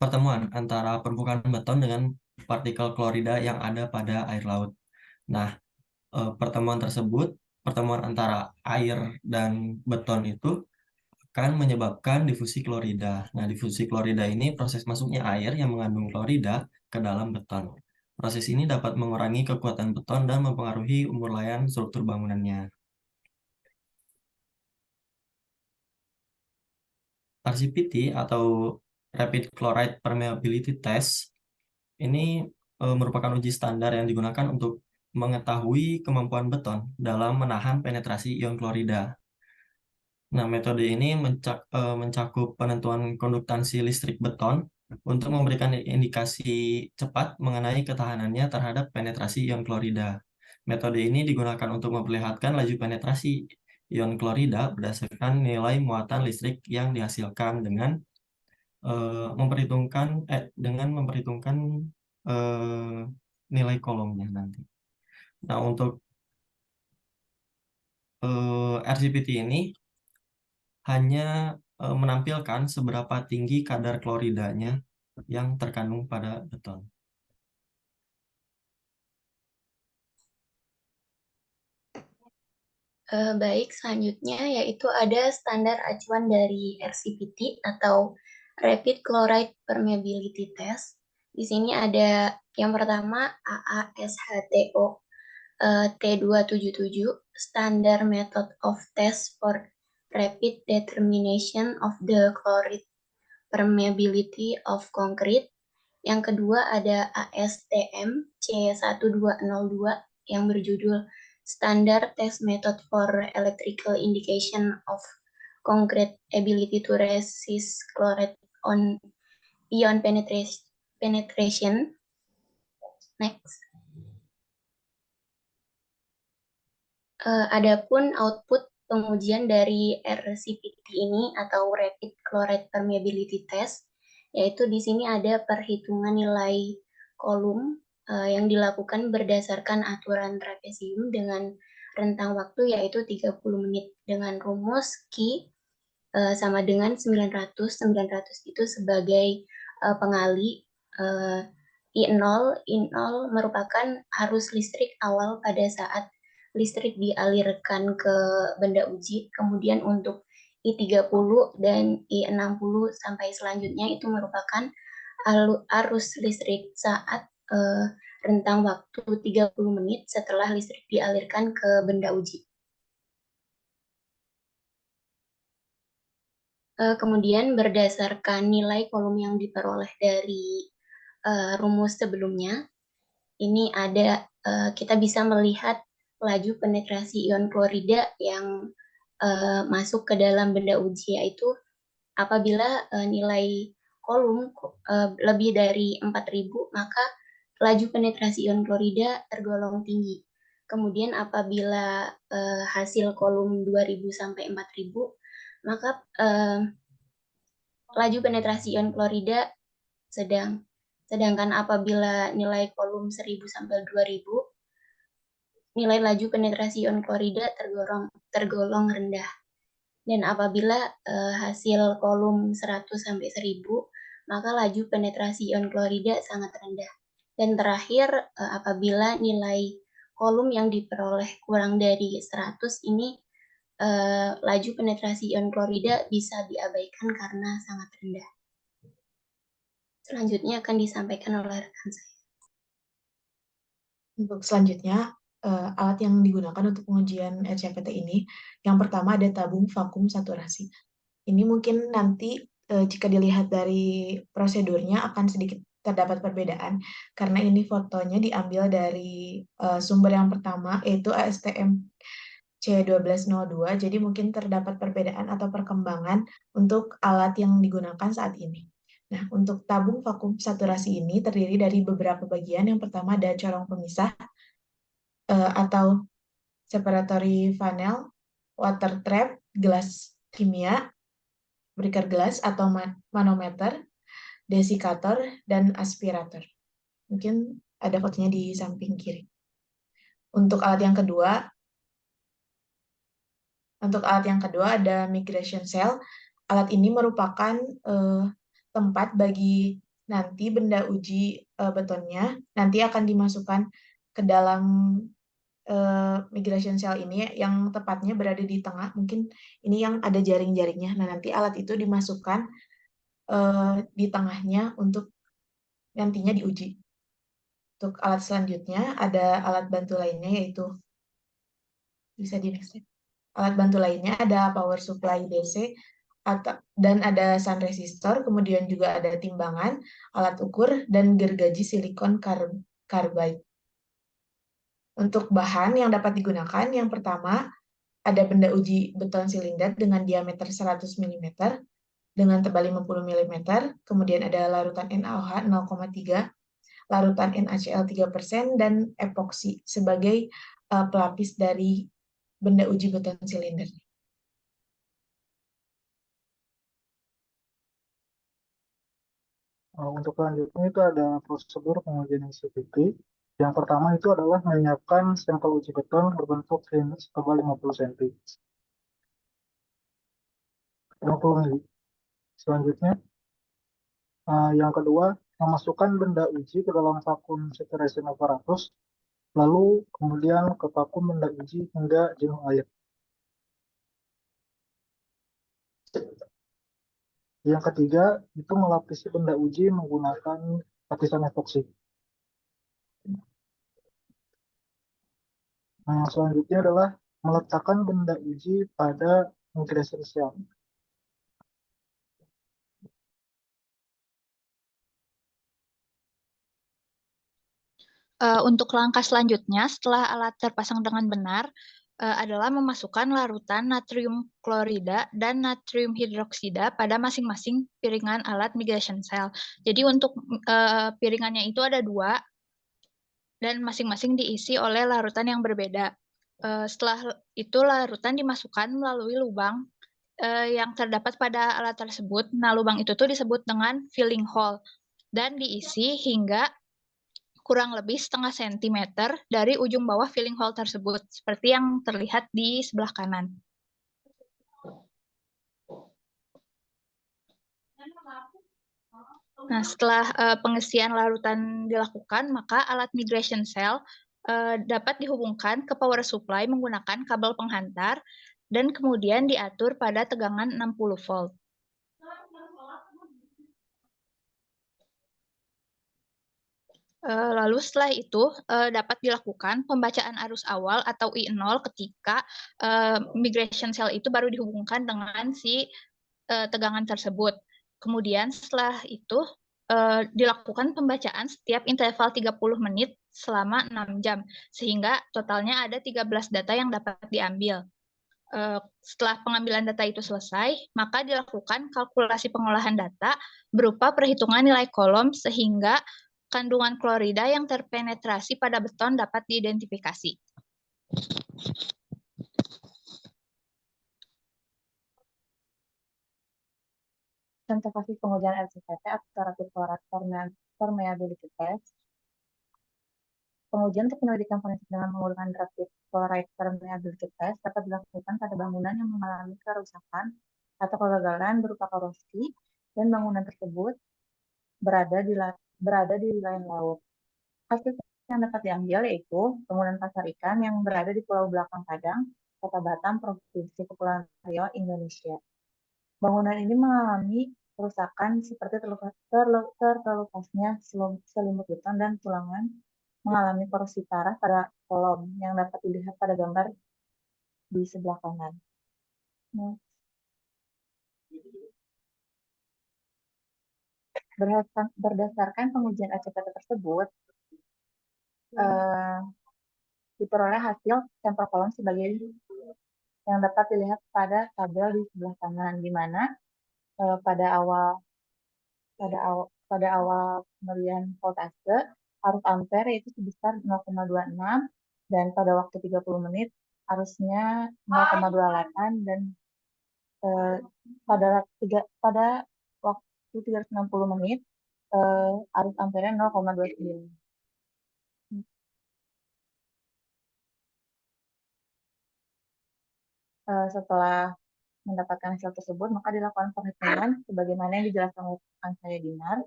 pertemuan antara permukaan beton dengan partikel klorida yang ada pada air laut. Nah, pertemuan antara air dan beton itu akan menyebabkan difusi klorida. Nah, difusi klorida ini proses masuknya air yang mengandung klorida ke dalam beton. Proses ini dapat mengurangi kekuatan beton dan mempengaruhi umur layan struktur bangunannya. RCPT atau Rapid Chloride Permeability Test ini merupakan uji standar yang digunakan untuk mengetahui kemampuan beton dalam menahan penetrasi ion klorida. Nah, metode ini mencakup penentuan konduktansi listrik beton untuk memberikan indikasi cepat mengenai ketahanannya terhadap penetrasi ion klorida. Metode ini digunakan untuk memperlihatkan laju penetrasi ion klorida berdasarkan nilai muatan listrik yang dihasilkan dengan memperhitungkan nilai kolomnya nanti. Nah, untuk RCPT ini hanya menampilkan seberapa tinggi kadar kloridanya yang terkandung pada beton. Baik, selanjutnya yaitu ada standar acuan dari RCPT atau Rapid Chloride Permeability Test. Di sini ada yang pertama AASHTO T277, Standard Method of Test for Rapid Determination of the Chloride Permeability of Concrete. Yang kedua ada ASTM C1202 yang berjudul Standard Test Method for Electrical Indication of Concrete Ability to Resist Chloride on Ion penetration. Next. Adapun output pengujian dari RCPT ini atau Rapid Chloride Permeability Test, yaitu di sini ada perhitungan nilai kolom yang dilakukan berdasarkan aturan trapesium dengan rentang waktu yaitu 30 menit dengan rumus Q sama dengan 900 itu sebagai pengali I0 merupakan arus listrik awal pada saat listrik dialirkan ke benda uji, kemudian untuk I30 dan I60 sampai selanjutnya itu merupakan arus listrik saat rentang waktu 30 menit setelah listrik dialirkan ke benda uji. Kemudian berdasarkan nilai kolom yang diperoleh dari rumus sebelumnya, ini ada kita bisa melihat laju penetrasi ion klorida yang masuk ke dalam benda uji, yaitu apabila nilai kolom lebih dari 4.000, maka laju penetrasi ion klorida tergolong tinggi. Kemudian apabila hasil kolom 2.000 sampai 4.000, maka laju penetrasi ion klorida sedang. Sedangkan apabila nilai kolom 1.000 sampai 2.000, nilai laju penetrasi ion klorida tergolong rendah. Dan apabila hasil kolom 100 sampai 1.000, maka laju penetrasi ion klorida sangat rendah. Dan terakhir, apabila nilai kolom yang diperoleh kurang dari 100 ini, laju penetrasi ion klorida bisa diabaikan karena sangat rendah. Selanjutnya akan disampaikan oleh rekan saya. Untuk selanjutnya, alat yang digunakan untuk pengujian RCPT ini, yang pertama ada tabung vakum saturasi. Ini mungkin nanti jika dilihat dari prosedurnya akan sedikit terdapat perbedaan, karena ini fotonya diambil dari sumber yang pertama, yaitu ASTM C1202, jadi mungkin terdapat perbedaan atau perkembangan untuk alat yang digunakan saat ini. Nah, untuk tabung vakum saturasi ini terdiri dari beberapa bagian. Yang pertama ada corong pemisah atau separatory funnel, water trap, gelas kimia, breaker glass atau manometer, desikator, dan aspirator. Mungkin ada fotonya di samping kiri. Untuk alat yang kedua ada migration cell. Alat ini merupakan tempat bagi nanti benda uji betonnya nanti akan dimasukkan ke dalam migration cell ini yang tepatnya berada di tengah. Mungkin ini yang ada jaring-jaringnya. Nah, nanti alat itu dimasukkan di tengahnya untuk nantinya diuji. Untuk alat selanjutnya ada alat bantu lainnya, yaitu bisa di next slide. Alat bantu lainnya ada power supply DC dan ada sun resistor, kemudian juga ada timbangan, alat ukur, dan gergaji silikon carbide. Untuk bahan yang dapat digunakan, yang pertama ada benda uji beton silinder dengan diameter 100 mm dengan tebal 50 mm, kemudian ada larutan NaOH 0,3, larutan NaCl 3%, dan epoksi sebagai pelapis dari benda uji beton silinder. Untuk selanjutnya itu ada prosedur pengujian RCPT. Yang pertama itu adalah menyiapkan sampel uji beton berbentuk setebal 50 cm. 50 mili. Selanjutnya, yang kedua, memasukkan benda uji ke dalam vacuum saturation apparatus, lalu kemudian ke vakum benda uji hingga jenuh air. Yang ketiga, itu melapisi benda uji menggunakan lapisan epoksi. Nah, selanjutnya adalah meletakkan benda uji pada migration cell. Untuk langkah selanjutnya, setelah alat terpasang dengan benar, adalah memasukkan larutan natrium klorida dan natrium hidroksida pada masing-masing piringan alat migration cell. Jadi untuk piringannya itu ada 2 dan masing-masing diisi oleh larutan yang berbeda. Setelah itu larutan dimasukkan melalui lubang yang terdapat pada alat tersebut. Nah, lubang itu tuh disebut dengan filling hole dan diisi hingga kurang lebih setengah sentimeter dari ujung bawah filling hole tersebut, seperti yang terlihat di sebelah kanan. Nah, setelah pengisian larutan dilakukan, maka alat migration cell dapat dihubungkan ke power supply menggunakan kabel penghantar dan kemudian diatur pada tegangan 60 volt. Lalu setelah itu dapat dilakukan pembacaan arus awal atau I0 ketika migration cell itu baru dihubungkan dengan si tegangan tersebut. Kemudian setelah itu dilakukan pembacaan setiap interval 30 menit selama 6 jam, sehingga totalnya ada 13 data yang dapat diambil. Setelah pengambilan data itu selesai, maka dilakukan kalkulasi pengolahan data berupa perhitungan nilai kolom sehingga kandungan klorida yang terpenetrasi pada beton dapat diidentifikasi. Contoh kasus pengujian LCPT atau rapid chloride permeability test. Pengujian untuk penyelidikan forensik dengan menggunakan rapid chloride permeability test dapat dilakukan pada bangunan yang mengalami kerusakan atau kegagalan berupa korosi dan bangunan tersebut berada di wilayah laut. Hasil yang dapat diambil yaitu bangunan pasar ikan yang berada di Pulau Belakang Padang, Kota Batam, Provinsi Kepulauan Riau, Indonesia. Bangunan ini mengalami kerusakan seperti terkelupasnya selimut beton dan tulangan, mengalami korosi parah pada kolom yang dapat dilihat pada gambar di sebelah kanan. Berdasarkan pengujian LCPT tersebut, diperoleh hasil sampel kolom sebagai yang dapat dilihat pada tabel di sebelah kanan, di mana pada awal pemberian voltase arus ampere yaitu sebesar 0,26 dan pada waktu 30 menit arusnya 0,28 dan pada waktu 360 menit arus ampere 0,29. Setelah mendapatkan hasil tersebut, maka dilakukan perhitungan sebagaimana yang dijelaskan oleh rekan saya Dinar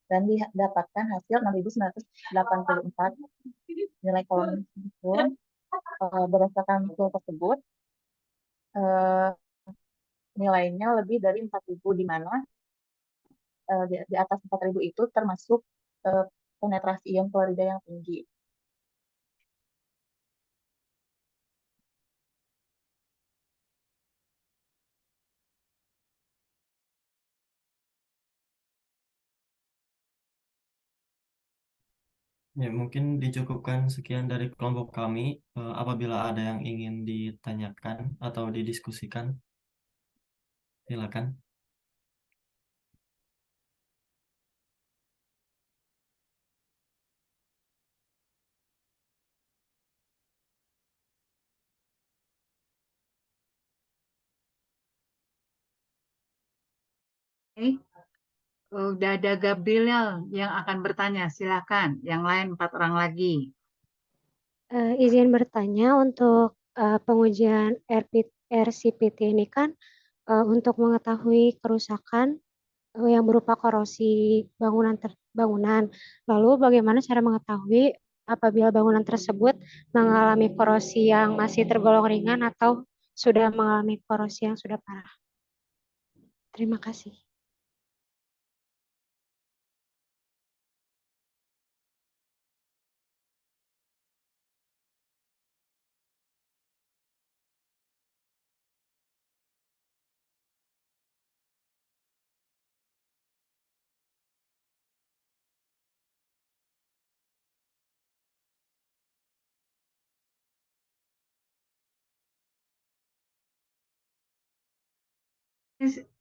dan didapatkan hasil 6.984 nilai kolom tersebut. Berdasarkan hasil tersebut, nilainya lebih dari 4.000, di mana di atas 4.000 itu termasuk penetrasi ion klorida yang tinggi. Ya, mungkin dicukupkan sekian dari kelompok kami. Apabila ada yang ingin ditanyakan atau didiskusikan, silakan. Udah ada Gabriel yang akan bertanya, silakan. Yang lain 4 orang lagi. Izin bertanya untuk pengujian RCPT ini kan untuk mengetahui kerusakan yang berupa korosi bangunan. Lalu bagaimana cara mengetahui apabila bangunan tersebut mengalami korosi yang masih tergolong ringan atau sudah mengalami korosi yang sudah parah? Terima kasih.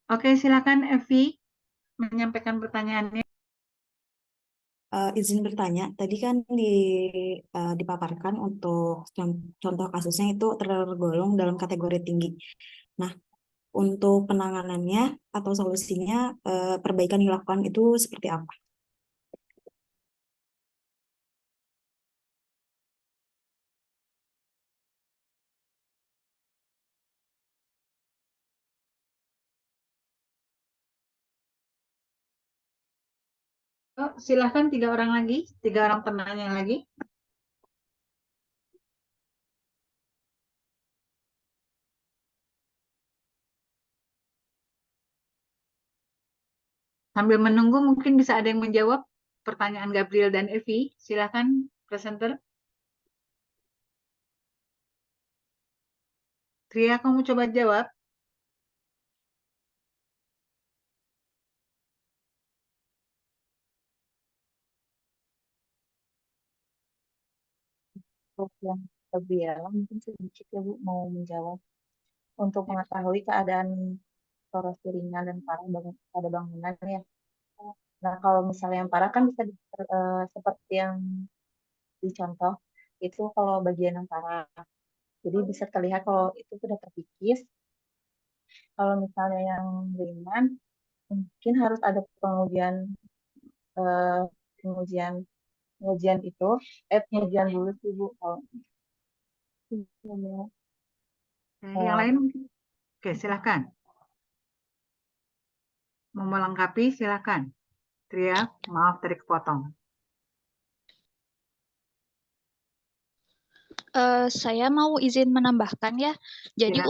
Oke, silakan Evi menyampaikan pertanyaannya. Izin bertanya, tadi kan dipaparkan untuk contoh kasusnya itu tergolong dalam kategori tinggi. Nah, untuk penanganannya atau solusinya, perbaikan yang dilakukan itu seperti apa? Oh, silakan tiga orang penanya lagi. Sambil menunggu mungkin bisa ada yang menjawab pertanyaan Gabriel dan Evi. Silakan presenter. Tria, kamu coba jawab. Untuk yang Gabriela mungkin sedikit ya Bu mau menjawab untuk mengetahui keadaan korosi ringan dan parah pada bangunan ya. Nah, kalau misalnya yang parah kan bisa seperti yang dicontoh itu kalau bagian yang parah. Jadi bisa terlihat kalau itu sudah terkikis. Kalau misalnya yang ringan mungkin harus ada eh, pengujian pengujian itu pengujian dulu sih Bu kalau Yang lain mungkin. Oke, silakan. Mau melengkapi silakan. Tria, maaf tadi kepotong. Saya mau izin menambahkan ya. Jadi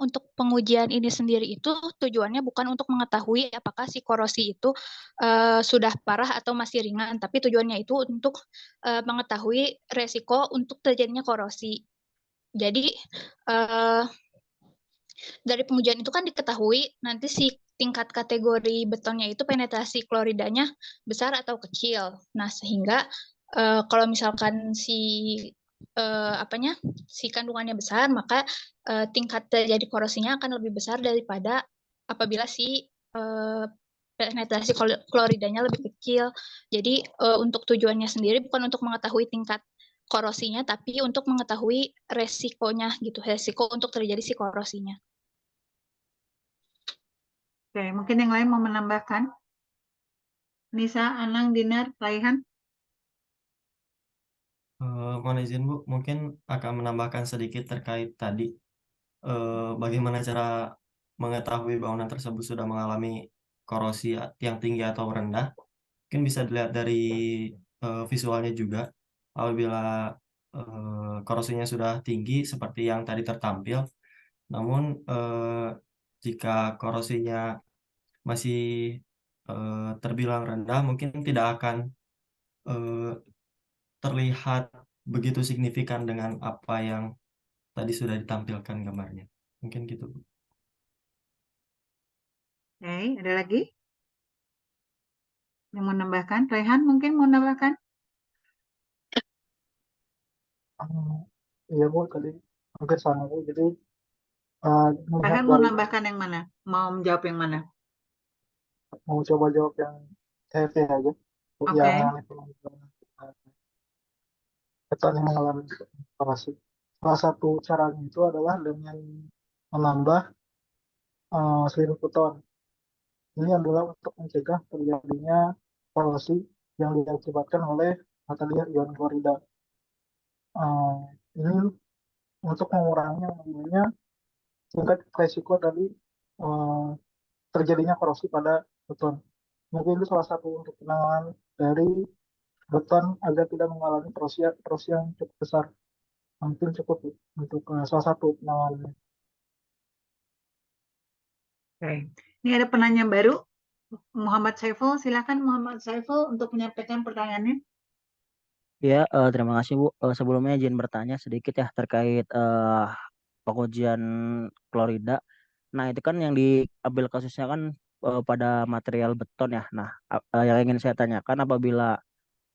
untuk pengujian ini sendiri itu tujuannya bukan untuk mengetahui apakah si korosi itu sudah parah atau masih ringan, tapi tujuannya itu untuk mengetahui resiko untuk terjadinya korosi. Jadi dari pengujian itu kan diketahui nanti si tingkat kategori betonnya itu penetrasi kloridanya besar atau kecil. Nah, sehingga kalau misalkan si kandungannya besar, maka tingkat terjadi korosinya akan lebih besar daripada apabila si penetrasi kloridanya lebih kecil. Jadi untuk tujuannya sendiri bukan untuk mengetahui tingkat korosinya, tapi untuk mengetahui resikonya gitu, resiko untuk terjadi si korosinya. Oke, mungkin yang lain mau menambahkan. Nisa, Anang, Dinar, Raihan. Mohon izin Bu, mungkin akan menambahkan sedikit terkait tadi bagaimana cara mengetahui bangunan tersebut sudah mengalami korosi yang tinggi atau rendah. Mungkin bisa dilihat dari visualnya juga. Apabila korosinya sudah tinggi seperti yang tadi tertampil, namun jika korosinya masih terbilang rendah, mungkin tidak akan terlihat begitu signifikan dengan apa yang tadi sudah ditampilkan gambarnya. Mungkin gitu, Bu. Oke, ada lagi yang mau menambahkan? Raihan mungkin mau menambahkan? Iya Bu, tadi hampir sama Bu. Jadi melihat Raihan mau dari menambahkan yang mana? Mau menjawab yang mana? mau coba jawab yang heavy aja, Oke. yang beton yang mengalami korosi. Salah satu caranya itu adalah dengan menambah seluruh beton. Ini adalah untuk mencegah terjadinya korosi yang diakibatkan oleh material ion klorida. Ini untuk mengurangi tingkat resiko dari terjadinya korosi pada beton. Mungkin itu salah satu untuk penanganan dari beton agar tidak mengalami korosi yang cukup besar. Mungkin cukup untuk salah satu penanganannya. Oke. Ini ada penanya baru, Muhammad Saiful. Silakan Muhammad Saiful untuk menyampaikan pertanyaannya. Ya, terima kasih Bu. Sebelumnya izin bertanya sedikit ya terkait pengujian klorida. Nah, itu kan yang diambil kasusnya kan pada material beton ya. Nah, yang ingin saya tanyakan apabila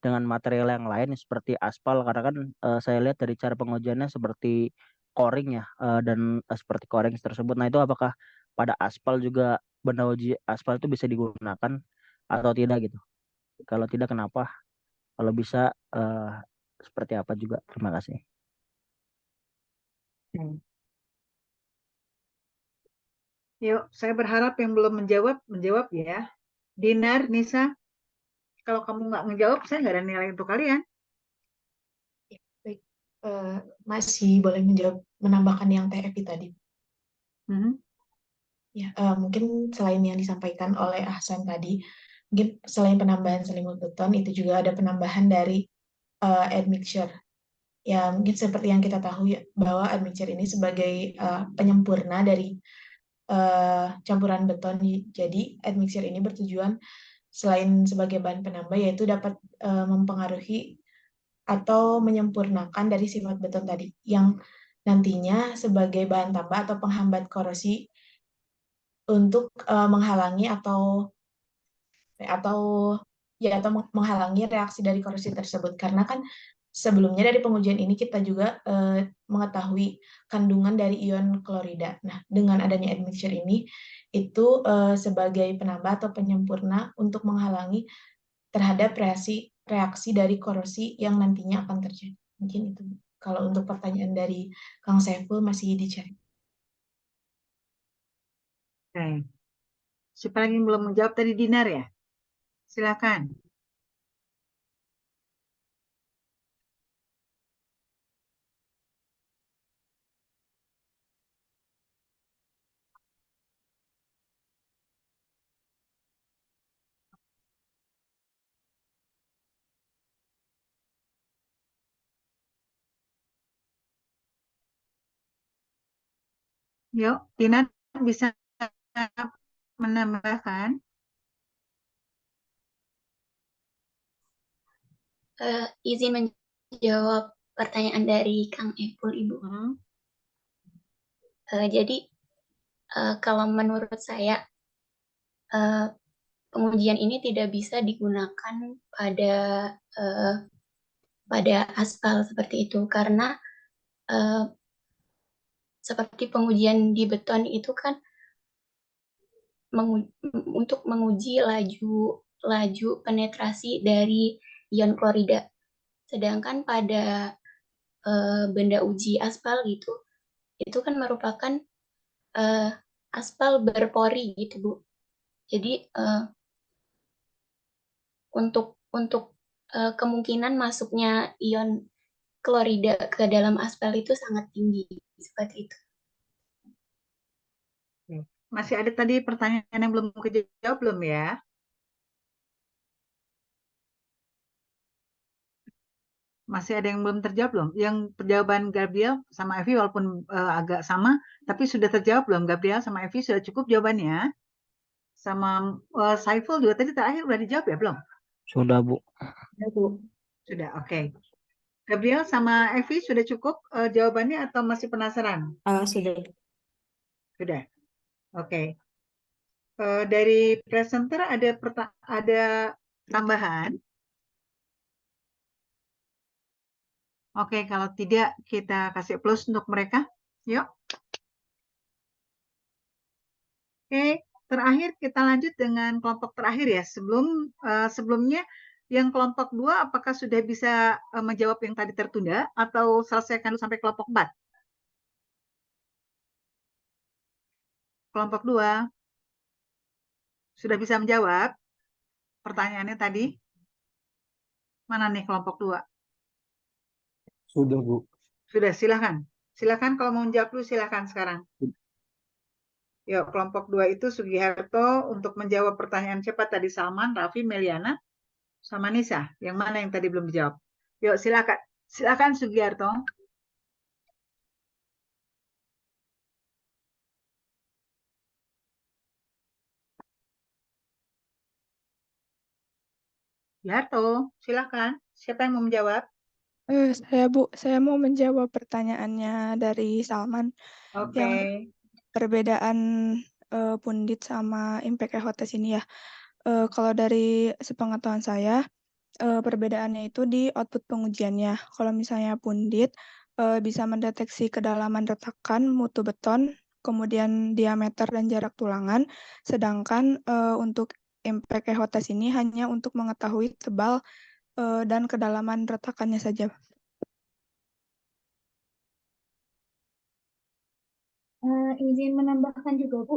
dengan material yang lain seperti aspal, karena kan saya lihat dari cara pengujiannya seperti coring ya, dan seperti coring tersebut. Nah, itu apakah pada aspal juga benda uji aspal itu bisa digunakan atau tidak gitu. Kalau tidak kenapa? Kalau bisa seperti apa juga? Terima kasih. Yuk, saya berharap yang belum menjawab ya. Dinar, Nisa, kalau kamu nggak ngejawab, saya nggak ada nilai untuk kalian. Baik, masih boleh menambahkan yang TFI tadi. Ya, mungkin selain yang disampaikan oleh Ahsan tadi, mungkin selain penambahan selimut beton, itu juga ada penambahan dari admixture. Ya, mungkin seperti yang kita tahu ya, bahwa admixture ini sebagai penyempurna dari campuran beton. Jadi, admixture ini bertujuan selain sebagai bahan penambah, yaitu dapat mempengaruhi atau menyempurnakan dari sifat beton tadi, yang nantinya sebagai bahan tambah atau penghambat korosi untuk menghalangi atau menghalangi reaksi dari korosi tersebut. Karena kan sebelumnya dari pengujian ini kita juga mengetahui kandungan dari ion klorida. Nah, dengan adanya admixture ini itu sebagai penambah atau penyempurna untuk menghalangi terhadap reaksi dari korosi yang nantinya akan terjadi. Mungkin itu. Kalau untuk pertanyaan dari Kang Saiful masih dicari. Oke. Siapa lagi yang belum menjawab tadi? Dinar ya? Silakan. Yuk, Dinar bisa menambahkan? Izin menjawab pertanyaan dari Kang Epul, Ibu. Jadi, kalau menurut saya, pengujian ini tidak bisa digunakan pada aspal seperti itu, karena seperti pengujian di beton itu kan untuk menguji laju penetrasi dari ion klorida. Sedangkan pada benda uji aspal gitu, itu kan merupakan aspal berpori gitu, Bu. Jadi untuk kemungkinan masuknya ion klorida ke dalam aspal itu sangat tinggi seperti itu. Masih ada tadi pertanyaan yang belum kejawab belum ya? Masih ada yang belum terjawab belum? Yang jawaban Gabriel sama Evi walaupun agak sama, tapi sudah terjawab belum? Gabriel sama Evi sudah cukup jawabannya? Sama Saiful juga tadi terakhir udah dijawab ya belum? Sudah, Bu. Sudah, oke. Gabriel sama Evi sudah cukup jawabannya atau masih penasaran? Sudah. Sudah, oke. Dari presenter ada tambahan? Oke, kalau tidak kita kasih plus untuk mereka. Yuk. Oke, terakhir kita lanjut dengan kelompok terakhir ya. Sebelumnya yang kelompok 2 apakah sudah bisa menjawab yang tadi tertunda atau selesaikan sampai kelompok 4? Kelompok 2 sudah bisa menjawab pertanyaannya tadi? Mana nih kelompok 2? Sudah, Bu. Sudah, silakan. Silakan kalau mau menjawab dulu silakan sekarang. Yuk, kelompok 2 itu Sugiharto untuk menjawab pertanyaan siapa tadi? Salman, Raffi, Meliana, sama Nisa. Yang mana yang tadi belum dijawab? Yuk, silakan. Silakan Sugiharto. Sugiharto, silakan. Siapa yang mau menjawab? Saya mau menjawab pertanyaannya dari Salman. Oke. Yang perbedaan Pundit sama impact echotes ini ya. Kalau dari sepengetahuan saya, perbedaannya itu di output pengujiannya. Kalau misalnya Pundit bisa mendeteksi kedalaman retakan mutu beton kemudian diameter dan jarak tulangan, sedangkan untuk impact echo-test ini hanya untuk mengetahui tebal dan kedalaman retakannya saja. Izin menambahkan juga, Bu.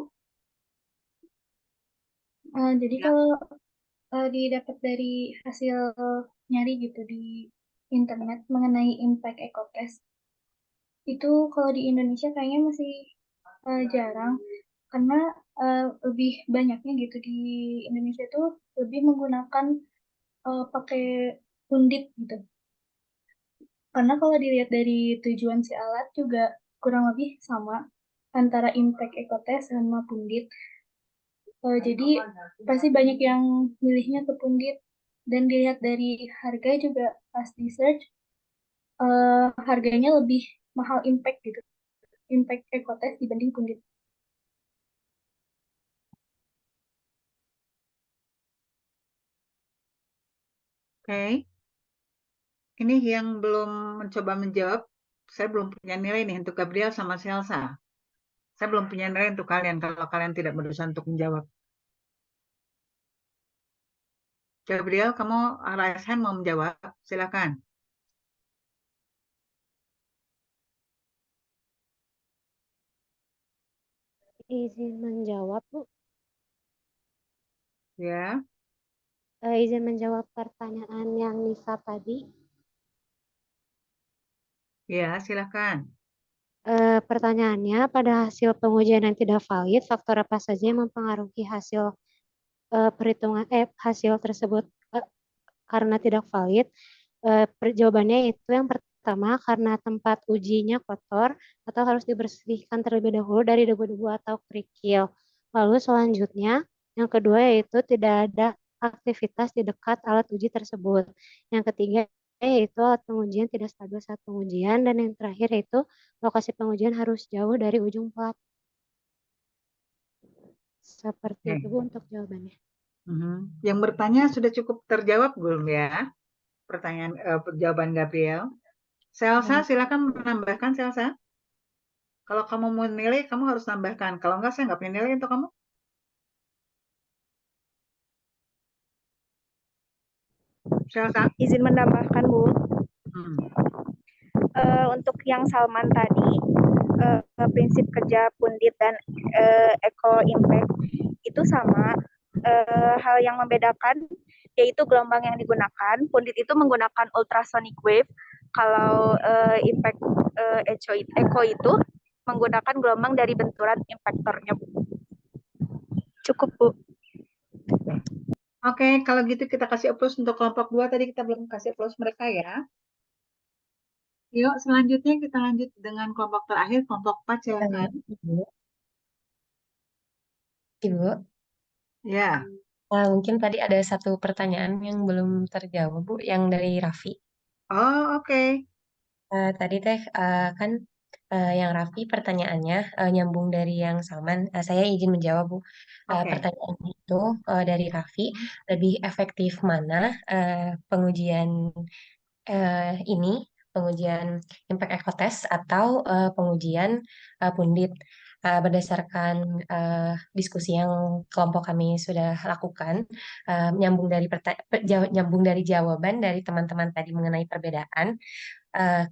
Jadi Ya. kalau didapat dari hasil nyari gitu di internet mengenai impact echo test, itu kalau di Indonesia kayaknya masih jarang, karena lebih banyaknya gitu di Indonesia itu lebih menggunakan pakai undip gitu. Karena kalau dilihat dari tujuan si alat juga kurang lebih sama antara impact echo test sama pundit. Jadi pasti banyak yang milihnya ke pundit, dan dilihat dari harga juga pas di search harganya lebih mahal impact gitu, impact echo test dibanding pundit. Oke. Ini yang belum mencoba menjawab, saya belum punya nilai nih untuk Gabriel sama Selsa. Saya belum punya nilai untuk kalian kalau kalian tidak berusaha untuk menjawab. Gabriel, kamu raise hand mau menjawab? Silakan. Izin menjawab, Bu. Ya. Izin menjawab pertanyaan yang Nisa tadi. Ya, silakan. Pertanyaannya, pada hasil pengujian yang tidak valid, faktor apa saja yang mempengaruhi hasil perhitungan hasil tersebut karena tidak valid? Jawabannya itu yang pertama karena tempat ujinya kotor atau harus dibersihkan terlebih dahulu dari debu-debu atau kerikil. Lalu selanjutnya, yang kedua yaitu tidak ada aktivitas di dekat alat uji tersebut. Yang ketiga yaitu alat pengujian tidak stabil saat pengujian, dan yang terakhir yaitu lokasi pengujian harus jauh dari ujung plat. Seperti itu, Bu, untuk jawabannya. Yang bertanya sudah cukup terjawab belum ya? Pertanyaan jawaban Gabriel. Selsa, silakan menambahkan, Selsa. Kalau kamu mau nilai, kamu harus tambahkan. Kalau enggak, saya nggak punya nilai untuk kamu. Selsa. Izin menambahkan, Bu. Untuk yang Salman tadi, prinsip kerja pundit dan eco impact itu sama. Hal yang membedakan yaitu gelombang yang digunakan. Pundit itu menggunakan ultrasonic wave. Kalau impact eco itu menggunakan gelombang dari benturan impactornya. Cukup, Bu. Oke, kalau gitu kita kasih applause untuk kelompok 2. Tadi kita belum kasih applause mereka ya. Yuk, selanjutnya kita lanjut dengan kelompok terakhir, kelompok 4, silakan. Ibu. Ya. Mungkin tadi ada satu pertanyaan yang belum terjawab, Bu, yang dari Raffi. Oh, oke. Tadi teh kan yang Raffi pertanyaannya nyambung dari yang Salman. Saya izin menjawab, Bu. Pertanyaan itu dari Raffi, lebih efektif mana pengujian ini, pengujian impact echo test atau pengujian pundit? Berdasarkan diskusi yang kelompok kami sudah lakukan, nyambung dari jawaban dari teman-teman tadi mengenai perbedaan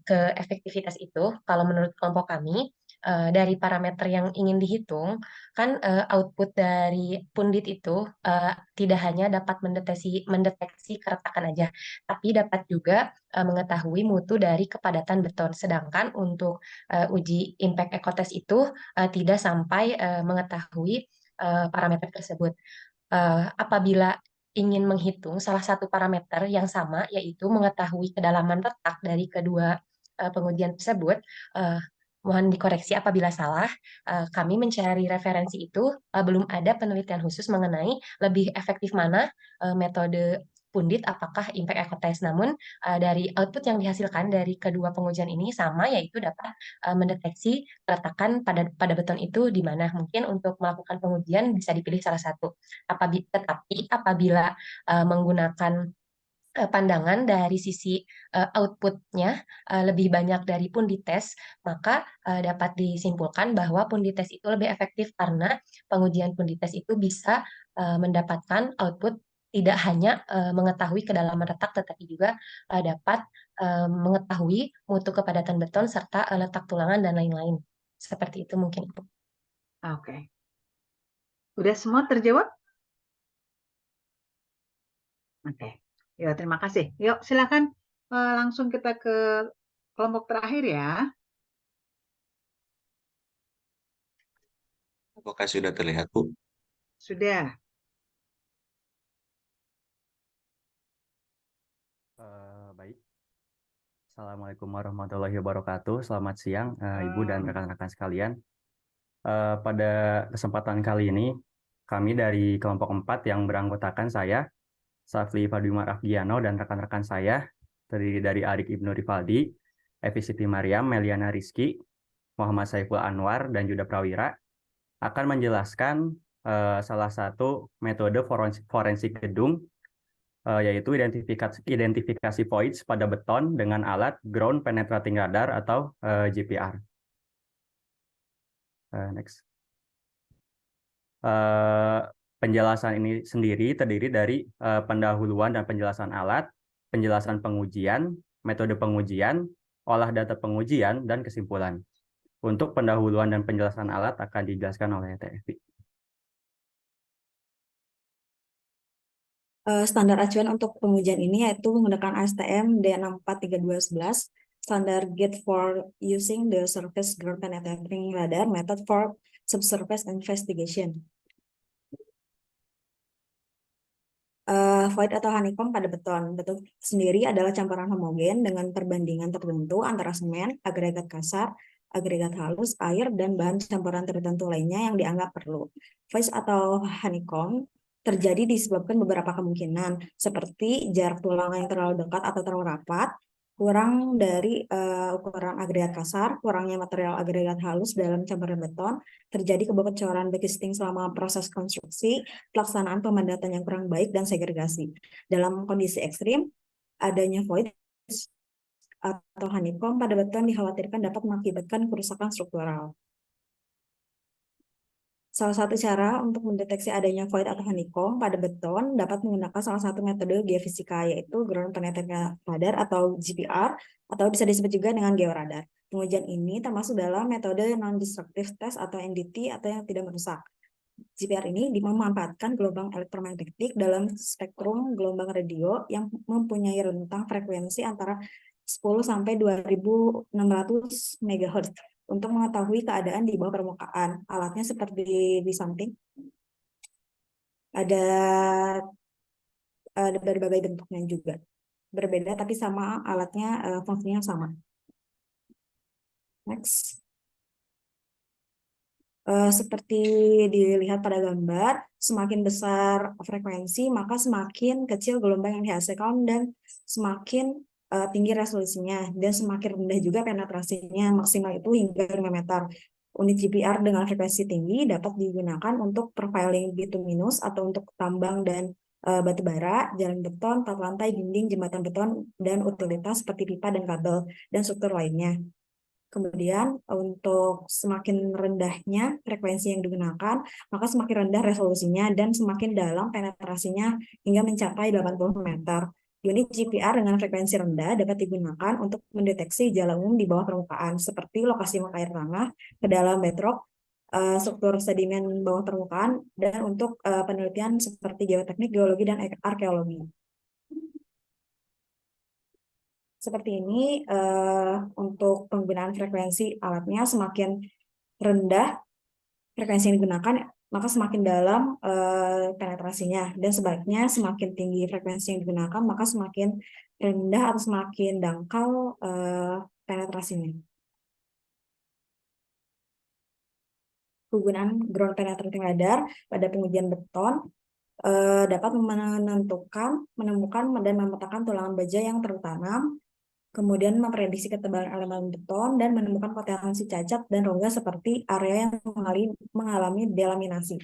ke efektivitas itu, kalau menurut kelompok kami, dari parameter yang ingin dihitung, kan output dari pundit itu tidak hanya dapat mendeteksi keretakan aja, tapi dapat juga mengetahui mutu dari kepadatan beton. Sedangkan untuk uji impact echo test itu tidak sampai mengetahui parameter tersebut. Apabila ingin menghitung salah satu parameter yang sama, yaitu mengetahui kedalaman retak dari kedua pengujian tersebut, mohon dikoreksi apabila salah. Kami mencari referensi itu, belum ada penelitian khusus mengenai lebih efektif mana metode pundit, apakah impact echo test. Namun dari output yang dihasilkan dari kedua pengujian ini sama, yaitu dapat mendeteksi keretakan pada beton itu di mana. Mungkin untuk melakukan pengujian bisa dipilih salah satu. Tetapi apabila menggunakan pandangan dari sisi outputnya lebih banyak dari pundi tes, maka dapat disimpulkan bahwa pundi tes itu lebih efektif karena pengujian pundi tes itu bisa mendapatkan output tidak hanya mengetahui kedalaman retak, tetapi juga dapat mengetahui mutu kepadatan beton serta letak tulangan dan lain-lain. Seperti itu mungkin, Ibu. Oke. Udah semua terjawab? Oke. Ya, terima kasih. Yuk, silakan langsung kita ke kelompok terakhir ya. Apakah sudah terlihat, Bu? Sudah. Baik. Assalamualaikum warahmatullahi wabarakatuh. Selamat siang, Ibu dan rekan-rekan sekalian. Pada kesempatan kali ini, kami dari kelompok 4 yang beranggotakan saya, Safli Fadwimar Afgiano, dan rekan-rekan saya, terdiri dari Arik Ibnu Rifaldi, Evi Siti Mariam, Meliana Rizky, Muhammad Saiful Anwar, dan Yuda Prawira, akan menjelaskan salah satu metode forensik gedung, yaitu identifikasi voids pada beton dengan alat Ground Penetrating Radar atau GPR. Next. Penjelasan ini sendiri terdiri dari pendahuluan dan penjelasan alat, penjelasan pengujian, metode pengujian, olah data pengujian, dan kesimpulan. Untuk pendahuluan dan penjelasan alat akan dijelaskan oleh TFI. Standar acuan untuk pengujian ini yaitu menggunakan ASTM D64311, standar gate for using the surface ground penetrating radar method for subsurface investigation. Void atau honeycomb pada beton. Beton sendiri adalah campuran homogen dengan perbandingan tertentu antara semen, agregat kasar, agregat halus, air, dan bahan campuran tertentu lainnya yang dianggap perlu. Void atau honeycomb terjadi disebabkan beberapa kemungkinan, seperti jarak tulang yang terlalu dekat atau terlalu rapat, kurang dari ukuran agregat kasar, kurangnya material agregat halus dalam campuran beton, terjadi kebocoran backcasting selama proses konstruksi, pelaksanaan pemadatan yang kurang baik, dan segregasi. Dalam kondisi ekstrim, adanya void atau honeycomb pada beton dikhawatirkan dapat mengakibatkan kerusakan struktural. Salah satu cara untuk mendeteksi adanya void atau honeycomb pada beton dapat menggunakan salah satu metode geofisika, yaitu Ground Penetrating Radar atau GPR, atau bisa disebut juga dengan georadar. Pengujian ini termasuk dalam metode non-destructive test atau NDT atau yang tidak merusak. GPR ini memanfaatkan gelombang elektromagnetik dalam spektrum gelombang radio yang mempunyai rentang frekuensi antara 10 sampai 2600 MHz untuk mengetahui keadaan di bawah permukaan. Alatnya seperti di samping. Ada berbagai bentuknya juga. Berbeda tapi sama alatnya, fungsinya sama. Next. Seperti dilihat pada gambar, semakin besar frekuensi, maka semakin kecil gelombang yang dihasilkan dan semakin tinggi resolusinya, dan semakin rendah juga penetrasinya, maksimal itu hingga 5 meter. Unit GPR dengan frekuensi tinggi dapat digunakan untuk profiling bituminous atau untuk tambang dan batu bara, jalan beton, tata lantai, dinding, jembatan beton, dan utilitas seperti pipa dan kabel, dan struktur lainnya. Kemudian untuk semakin rendahnya frekuensi yang digunakan, maka semakin rendah resolusinya dan semakin dalam penetrasinya hingga mencapai 80 meter. Unit GPR dengan frekuensi rendah dapat digunakan untuk mendeteksi jalan umum di bawah permukaan, seperti lokasi mata air tanah, kedalaman bedrock, struktur sedimen bawah permukaan, dan untuk penelitian seperti geoteknik, geologi, dan arkeologi. Seperti ini, untuk penggunaan frekuensi alatnya semakin rendah frekuensi yang digunakan, maka semakin dalam penetrasinya, dan sebaliknya semakin tinggi frekuensi yang digunakan, maka semakin rendah atau semakin dangkal penetrasinya. Penggunaan Ground Penetrating Radar pada pengujian beton dapat menemukan dan memetakan tulangan baja yang tertanam, kemudian memprediksi ketebalan elemen beton, dan menemukan potensi cacat dan rongga seperti area yang mengalami delaminasi.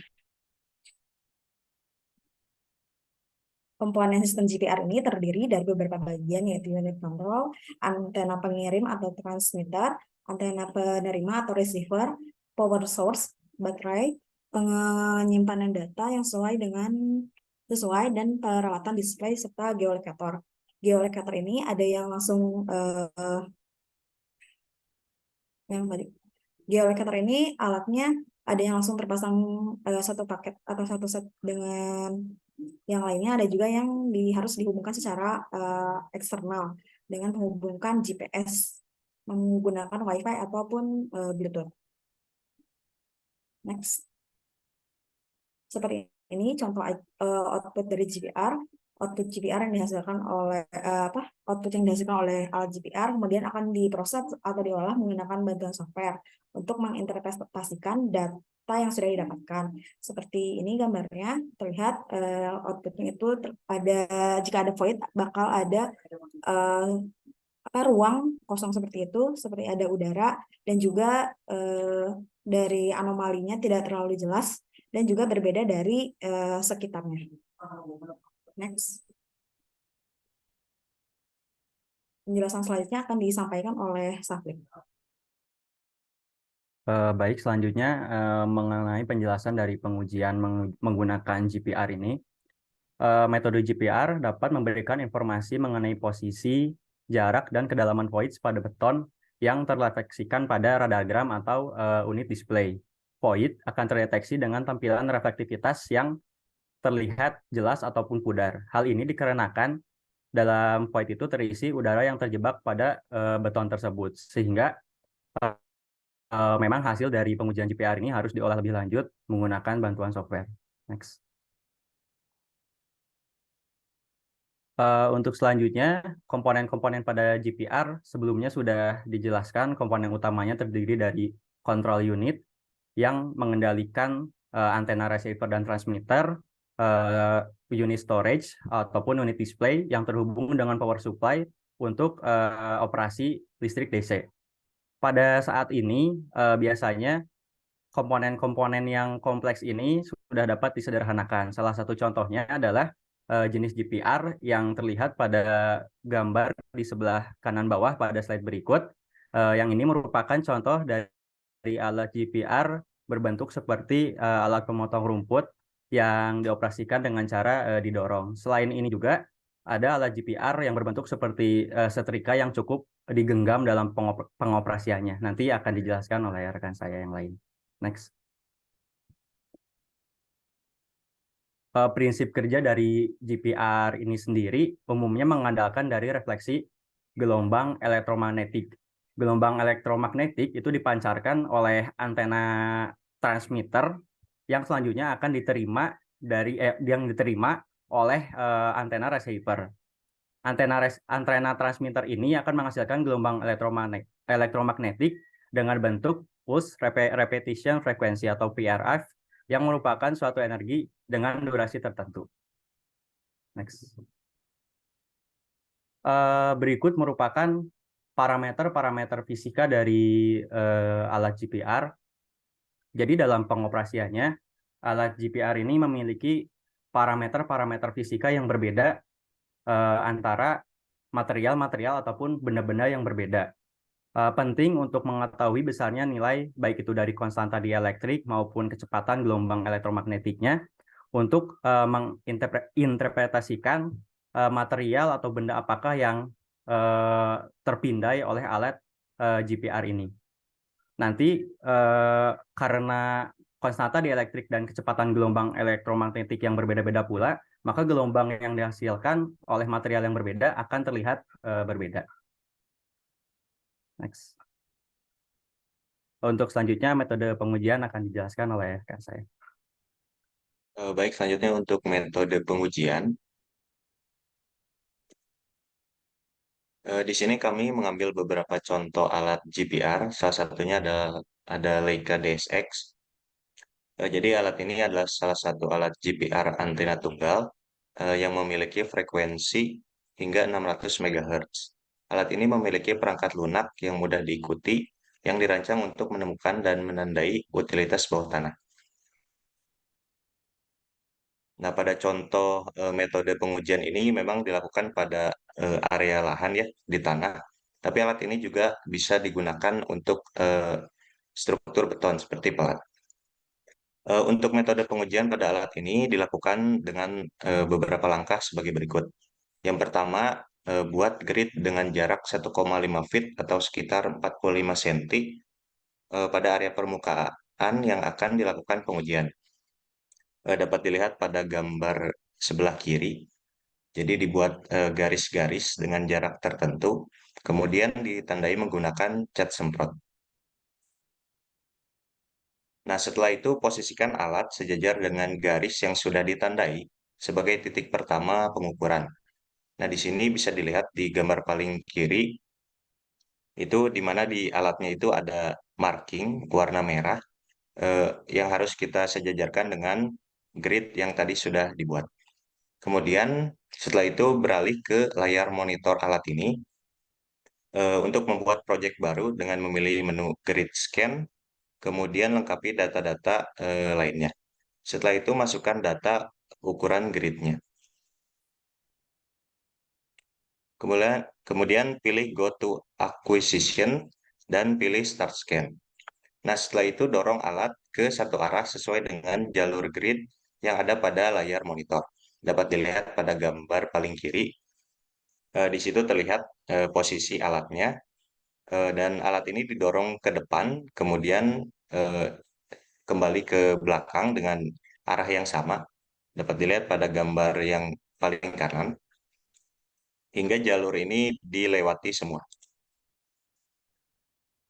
Komponen sistem GPR ini terdiri dari beberapa bagian, yaitu unit kontrol, antena pengirim atau transmitter, antena penerima atau receiver, power source, baterai, penyimpanan data yang sesuai dan peralatan display serta geolocator. Geolocator ini ada yang langsung geolocator ini alatnya ada yang langsung terpasang satu paket atau satu set dengan yang lainnya, ada juga yang harus dihubungkan secara eksternal dengan menghubungkan GPS menggunakan WiFi ataupun Bluetooth. Next. Seperti ini contoh output dari GPR. Output GPR yang dihasilkan oleh output yang dihasilkan oleh alat GPR kemudian akan diproses atau diolah menggunakan bantuan software untuk menginterpretasikan data yang sudah didapatkan. Seperti ini gambarnya terlihat outputnya itu jika ada void bakal ada ruang kosong seperti itu, seperti ada udara dan juga dari anomalinya tidak terlalu jelas dan juga berbeda dari sekitarnya. Next. Penjelasan selanjutnya akan disampaikan oleh Safli. Baik, selanjutnya mengenai penjelasan dari pengujian menggunakan GPR ini. Metode GPR dapat memberikan informasi mengenai posisi, jarak, dan kedalaman voids pada beton yang terrefleksikan pada radargram atau unit display. Void akan terdeteksi dengan tampilan reflektivitas yang terlihat jelas ataupun pudar. Hal ini dikarenakan dalam void itu terisi udara yang terjebak pada beton tersebut, sehingga memang hasil dari pengujian GPR ini harus diolah lebih lanjut menggunakan bantuan software. Next. Untuk selanjutnya, komponen-komponen pada GPR sebelumnya sudah dijelaskan. Komponen utamanya terdiri dari control unit yang mengendalikan antena receiver dan transmitter, unit storage ataupun unit display yang terhubung dengan power supply untuk operasi listrik DC. Pada saat ini biasanya komponen-komponen yang kompleks ini sudah dapat disederhanakan. Salah satu contohnya adalah jenis GPR yang terlihat pada gambar di sebelah kanan bawah pada slide berikut. Yang ini merupakan contoh dari alat GPR berbentuk seperti alat pemotong rumput yang dioperasikan dengan cara didorong. Selain ini juga ada alat GPR yang berbentuk seperti setrika yang cukup digenggam dalam pengoperasiannya. Nanti akan dijelaskan oleh rekan saya yang lain. Next. Prinsip kerja dari GPR ini sendiri umumnya mengandalkan dari refleksi gelombang elektromagnetik. Gelombang elektromagnetik itu dipancarkan oleh antena transmitter yang selanjutnya akan diterima oleh antena receiver. Antena transmitter ini akan menghasilkan gelombang elektromagnetik dengan bentuk pulse repetition frequency atau PRF yang merupakan suatu energi dengan durasi tertentu. Next. Berikut merupakan parameter-parameter fisika dari alat GPR. Jadi dalam pengoperasiannya, alat GPR ini memiliki parameter-parameter fisika yang berbeda antara material-material ataupun benda-benda yang berbeda. Penting untuk mengetahui besarnya nilai baik itu dari konstanta dielektrik maupun kecepatan gelombang elektromagnetiknya untuk menginterpretasikan material atau benda apakah yang terpindai oleh alat GPR ini. Nanti karena konstanta dielektrik dan kecepatan gelombang elektromagnetik yang berbeda-beda pula, maka gelombang yang dihasilkan oleh material yang berbeda akan terlihat berbeda. Next. Untuk selanjutnya metode pengujian akan dijelaskan oleh rekan saya. Baik, selanjutnya untuk metode pengujian. Di sini kami mengambil beberapa contoh alat GPR, salah satunya ada Leica DSX. Jadi alat ini adalah salah satu alat GPR antena tunggal yang memiliki frekuensi hingga 600 MHz. Alat ini memiliki perangkat lunak yang mudah diikuti, yang dirancang untuk menemukan dan menandai utilitas bawah tanah. Nah, pada contoh metode pengujian ini memang dilakukan pada area lahan ya di tanah. Tapi alat ini juga bisa digunakan untuk struktur beton seperti pelat. Untuk metode pengujian pada alat ini dilakukan dengan beberapa langkah sebagai berikut. Yang pertama, buat grid dengan jarak 1,5 feet atau sekitar 45 cm pada area permukaan yang akan dilakukan pengujian. Dapat dilihat pada gambar sebelah kiri. Jadi dibuat garis-garis dengan jarak tertentu, kemudian ditandai menggunakan cat semprot. Nah, setelah itu posisikan alat sejajar dengan garis yang sudah ditandai sebagai titik pertama pengukuran. Nah, di sini bisa dilihat di gambar paling kiri, itu di mana di alatnya itu ada marking warna merah yang harus kita sejajarkan dengan grid yang tadi sudah dibuat. Kemudian setelah itu beralih ke layar monitor alat ini untuk membuat proyek baru dengan memilih menu grid scan, kemudian lengkapi data-data lainnya. Setelah itu masukkan data ukuran gridnya. Kemudian pilih Go to Acquisition dan pilih Start Scan. Nah, setelah itu dorong alat ke satu arah sesuai dengan jalur grid yang ada pada layar monitor. Dapat dilihat pada gambar paling kiri. Di situ terlihat posisi alatnya dan alat ini didorong ke depan, kemudian kembali ke belakang dengan arah yang sama. Dapat dilihat pada gambar yang paling kanan. Hingga jalur ini dilewati semua.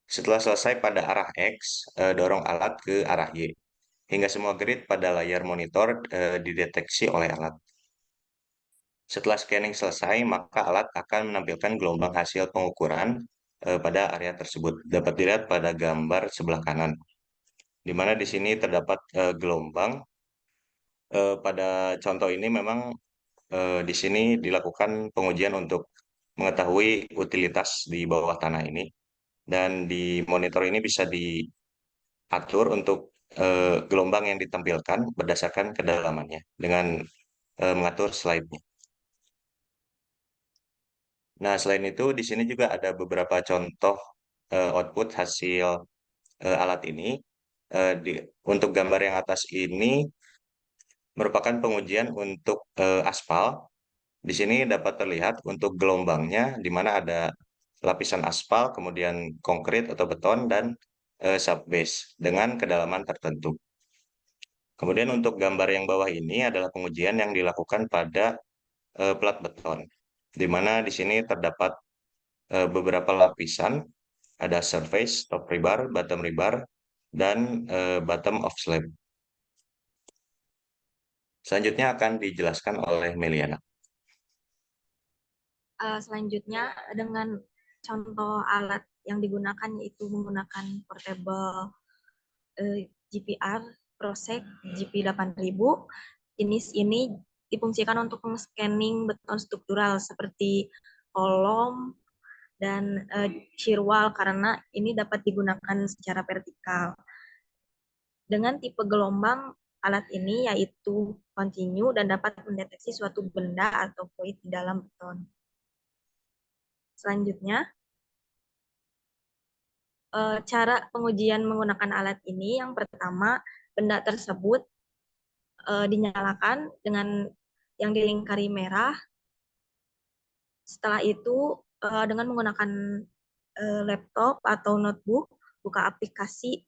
Setelah selesai pada arah X, dorong alat ke arah Y. Hingga semua grid pada layar monitor dideteksi oleh alat. Setelah scanning selesai, maka alat akan menampilkan gelombang hasil pengukuran pada area tersebut. Dapat dilihat pada gambar sebelah kanan, di mana di sini terdapat gelombang. Pada contoh ini memang di sini dilakukan pengujian untuk mengetahui utilitas di bawah tanah ini. Dan di monitor ini bisa diatur untuk gelombang yang ditampilkan berdasarkan kedalamannya dengan mengatur slide-nya. Nah, selain itu di sini juga ada beberapa contoh output hasil alat ini. Untuk gambar yang atas ini merupakan pengujian untuk aspal. Di sini dapat terlihat untuk gelombangnya, di mana ada lapisan aspal, kemudian konkrit atau beton, dan subbase dengan kedalaman tertentu. Kemudian untuk gambar yang bawah ini adalah pengujian yang dilakukan pada plat beton, di mana di sini terdapat beberapa lapisan, ada surface, top rebar, dan bottom of slab. Selanjutnya akan dijelaskan oleh Meliana. Selanjutnya dengan contoh alat yang digunakan yaitu menggunakan portable GPR Prosec GP8000. Jenis ini difungsikan untuk men-scanning beton struktural seperti kolom dan shear wall karena ini dapat digunakan secara vertikal. Dengan tipe gelombang alat ini yaitu continue dan dapat mendeteksi suatu benda atau void di dalam beton. Selanjutnya, cara pengujian menggunakan alat ini yang pertama, benda tersebut dinyalakan dengan yang dilingkari merah. Setelah itu, dengan menggunakan laptop atau notebook, buka aplikasi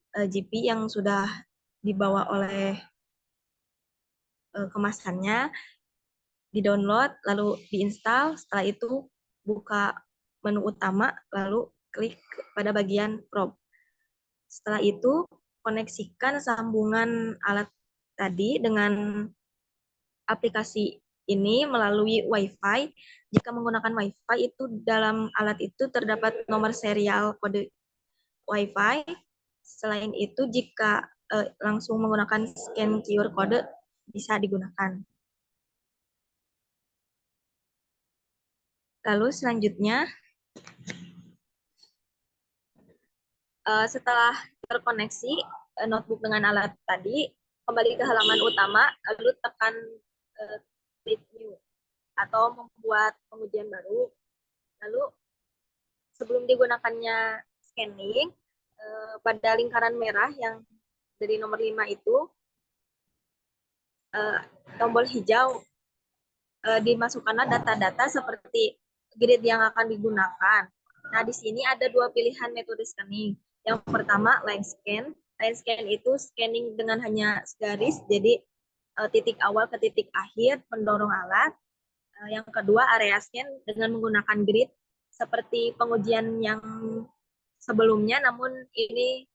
GP yang sudah dibawa oleh kemasannya, di-download, lalu diinstal. Setelah itu, buka menu utama, lalu klik pada bagian probe. Setelah itu, koneksikan sambungan alat tadi dengan aplikasi ini melalui Wi-Fi. Jika menggunakan Wi-Fi, itu dalam alat itu terdapat nomor serial kode Wi-Fi. Selain itu, jika langsung menggunakan scan QR kode, bisa digunakan. Lalu selanjutnya, setelah terkoneksi notebook dengan alat tadi, kembali ke halaman utama, lalu tekan create new atau membuat pengujian baru. Lalu sebelum digunakannya scanning, pada lingkaran merah yang dari nomor 5 itu, tombol hijau, dimasukkanlah data-data seperti grid yang akan digunakan. Nah, di sini ada dua pilihan metode scanning. Yang pertama, line scan. Line scan itu scanning dengan hanya segaris, jadi titik awal ke titik akhir pendorong alat. Yang kedua, area scan dengan menggunakan grid seperti pengujian yang sebelumnya, namun ini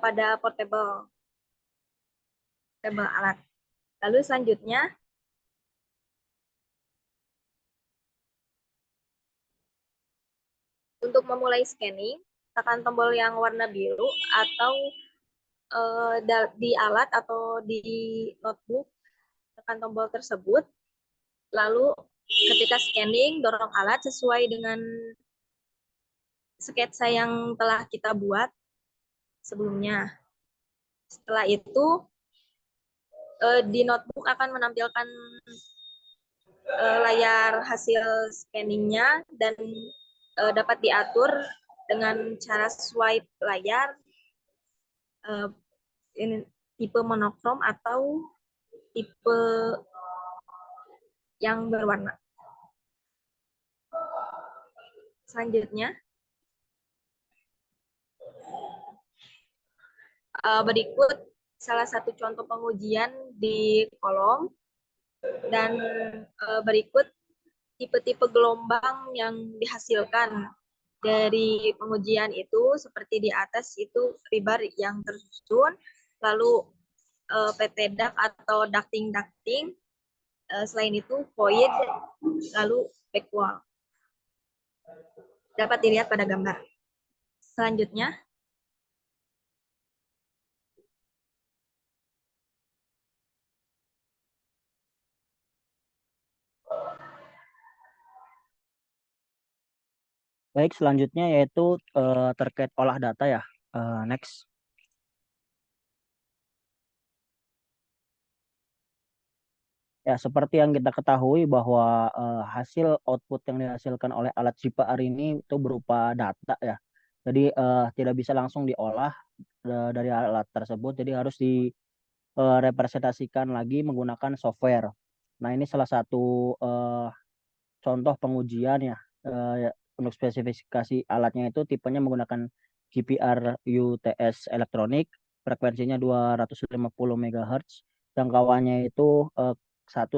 pada portable alat. Lalu selanjutnya, untuk memulai scanning, tekan tombol yang warna biru atau di alat atau di notebook, tekan tombol tersebut. Lalu ketika scanning, dorong alat sesuai dengan sketsa yang telah kita buat sebelumnya. Setelah itu, di notebook akan menampilkan layar hasil scanningnya dan dapat diatur dengan cara swipe layar, ini tipe monokrom atau tipe yang berwarna. Selanjutnya, berikut salah satu contoh pengujian di kolom, dan berikut tipe-tipe gelombang yang dihasilkan dari pengujian itu. Seperti di atas itu rebar yang tersusun, lalu PT duct atau ducting. Selain itu void, lalu back wall. Dapat dilihat pada gambar. Selanjutnya, Baik, selanjutnya yaitu terkait olah data ya. Next. Ya, seperti yang kita ketahui bahwa hasil output yang dihasilkan oleh alat GPR ini itu berupa data ya. Jadi tidak bisa langsung diolah dari alat tersebut, jadi harus direpresentasikan lagi menggunakan software. Nah, ini salah satu contoh pengujian ya. Untuk spesifikasi alatnya itu tipenya menggunakan GPR UTS elektronik, frekuensinya 250 MHz, jangkauannya itu 1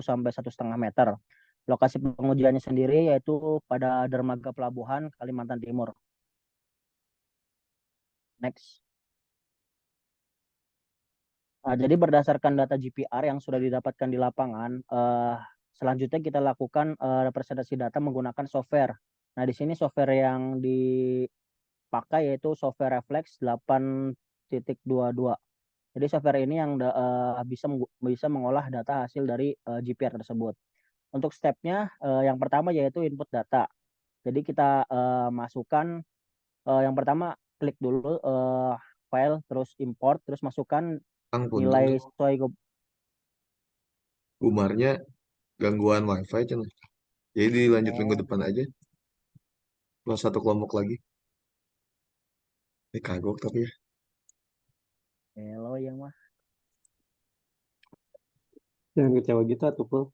sampai 1,5 meter. Lokasi pengujiannya sendiri yaitu pada dermaga pelabuhan Kalimantan Timur. Next. Nah, jadi berdasarkan data GPR yang sudah didapatkan di lapangan, selanjutnya kita lakukan representasi data menggunakan software. Nah, di sini software yang dipakai yaitu software Reflex 8.22. Jadi software ini yang bisa mengolah data hasil dari GPR tersebut. Untuk stepnya, yang pertama yaitu input data. Jadi kita masukkan, yang pertama klik dulu file, terus import, terus masukkan nilai sesuai Gumarnya gangguan wifi cina. Jadi dilanjut minggu depan aja. Plus satu kelompok lagi. Kagok tapi ya. Hello yang mah. Jangan kecewa gitu atuh, Pul.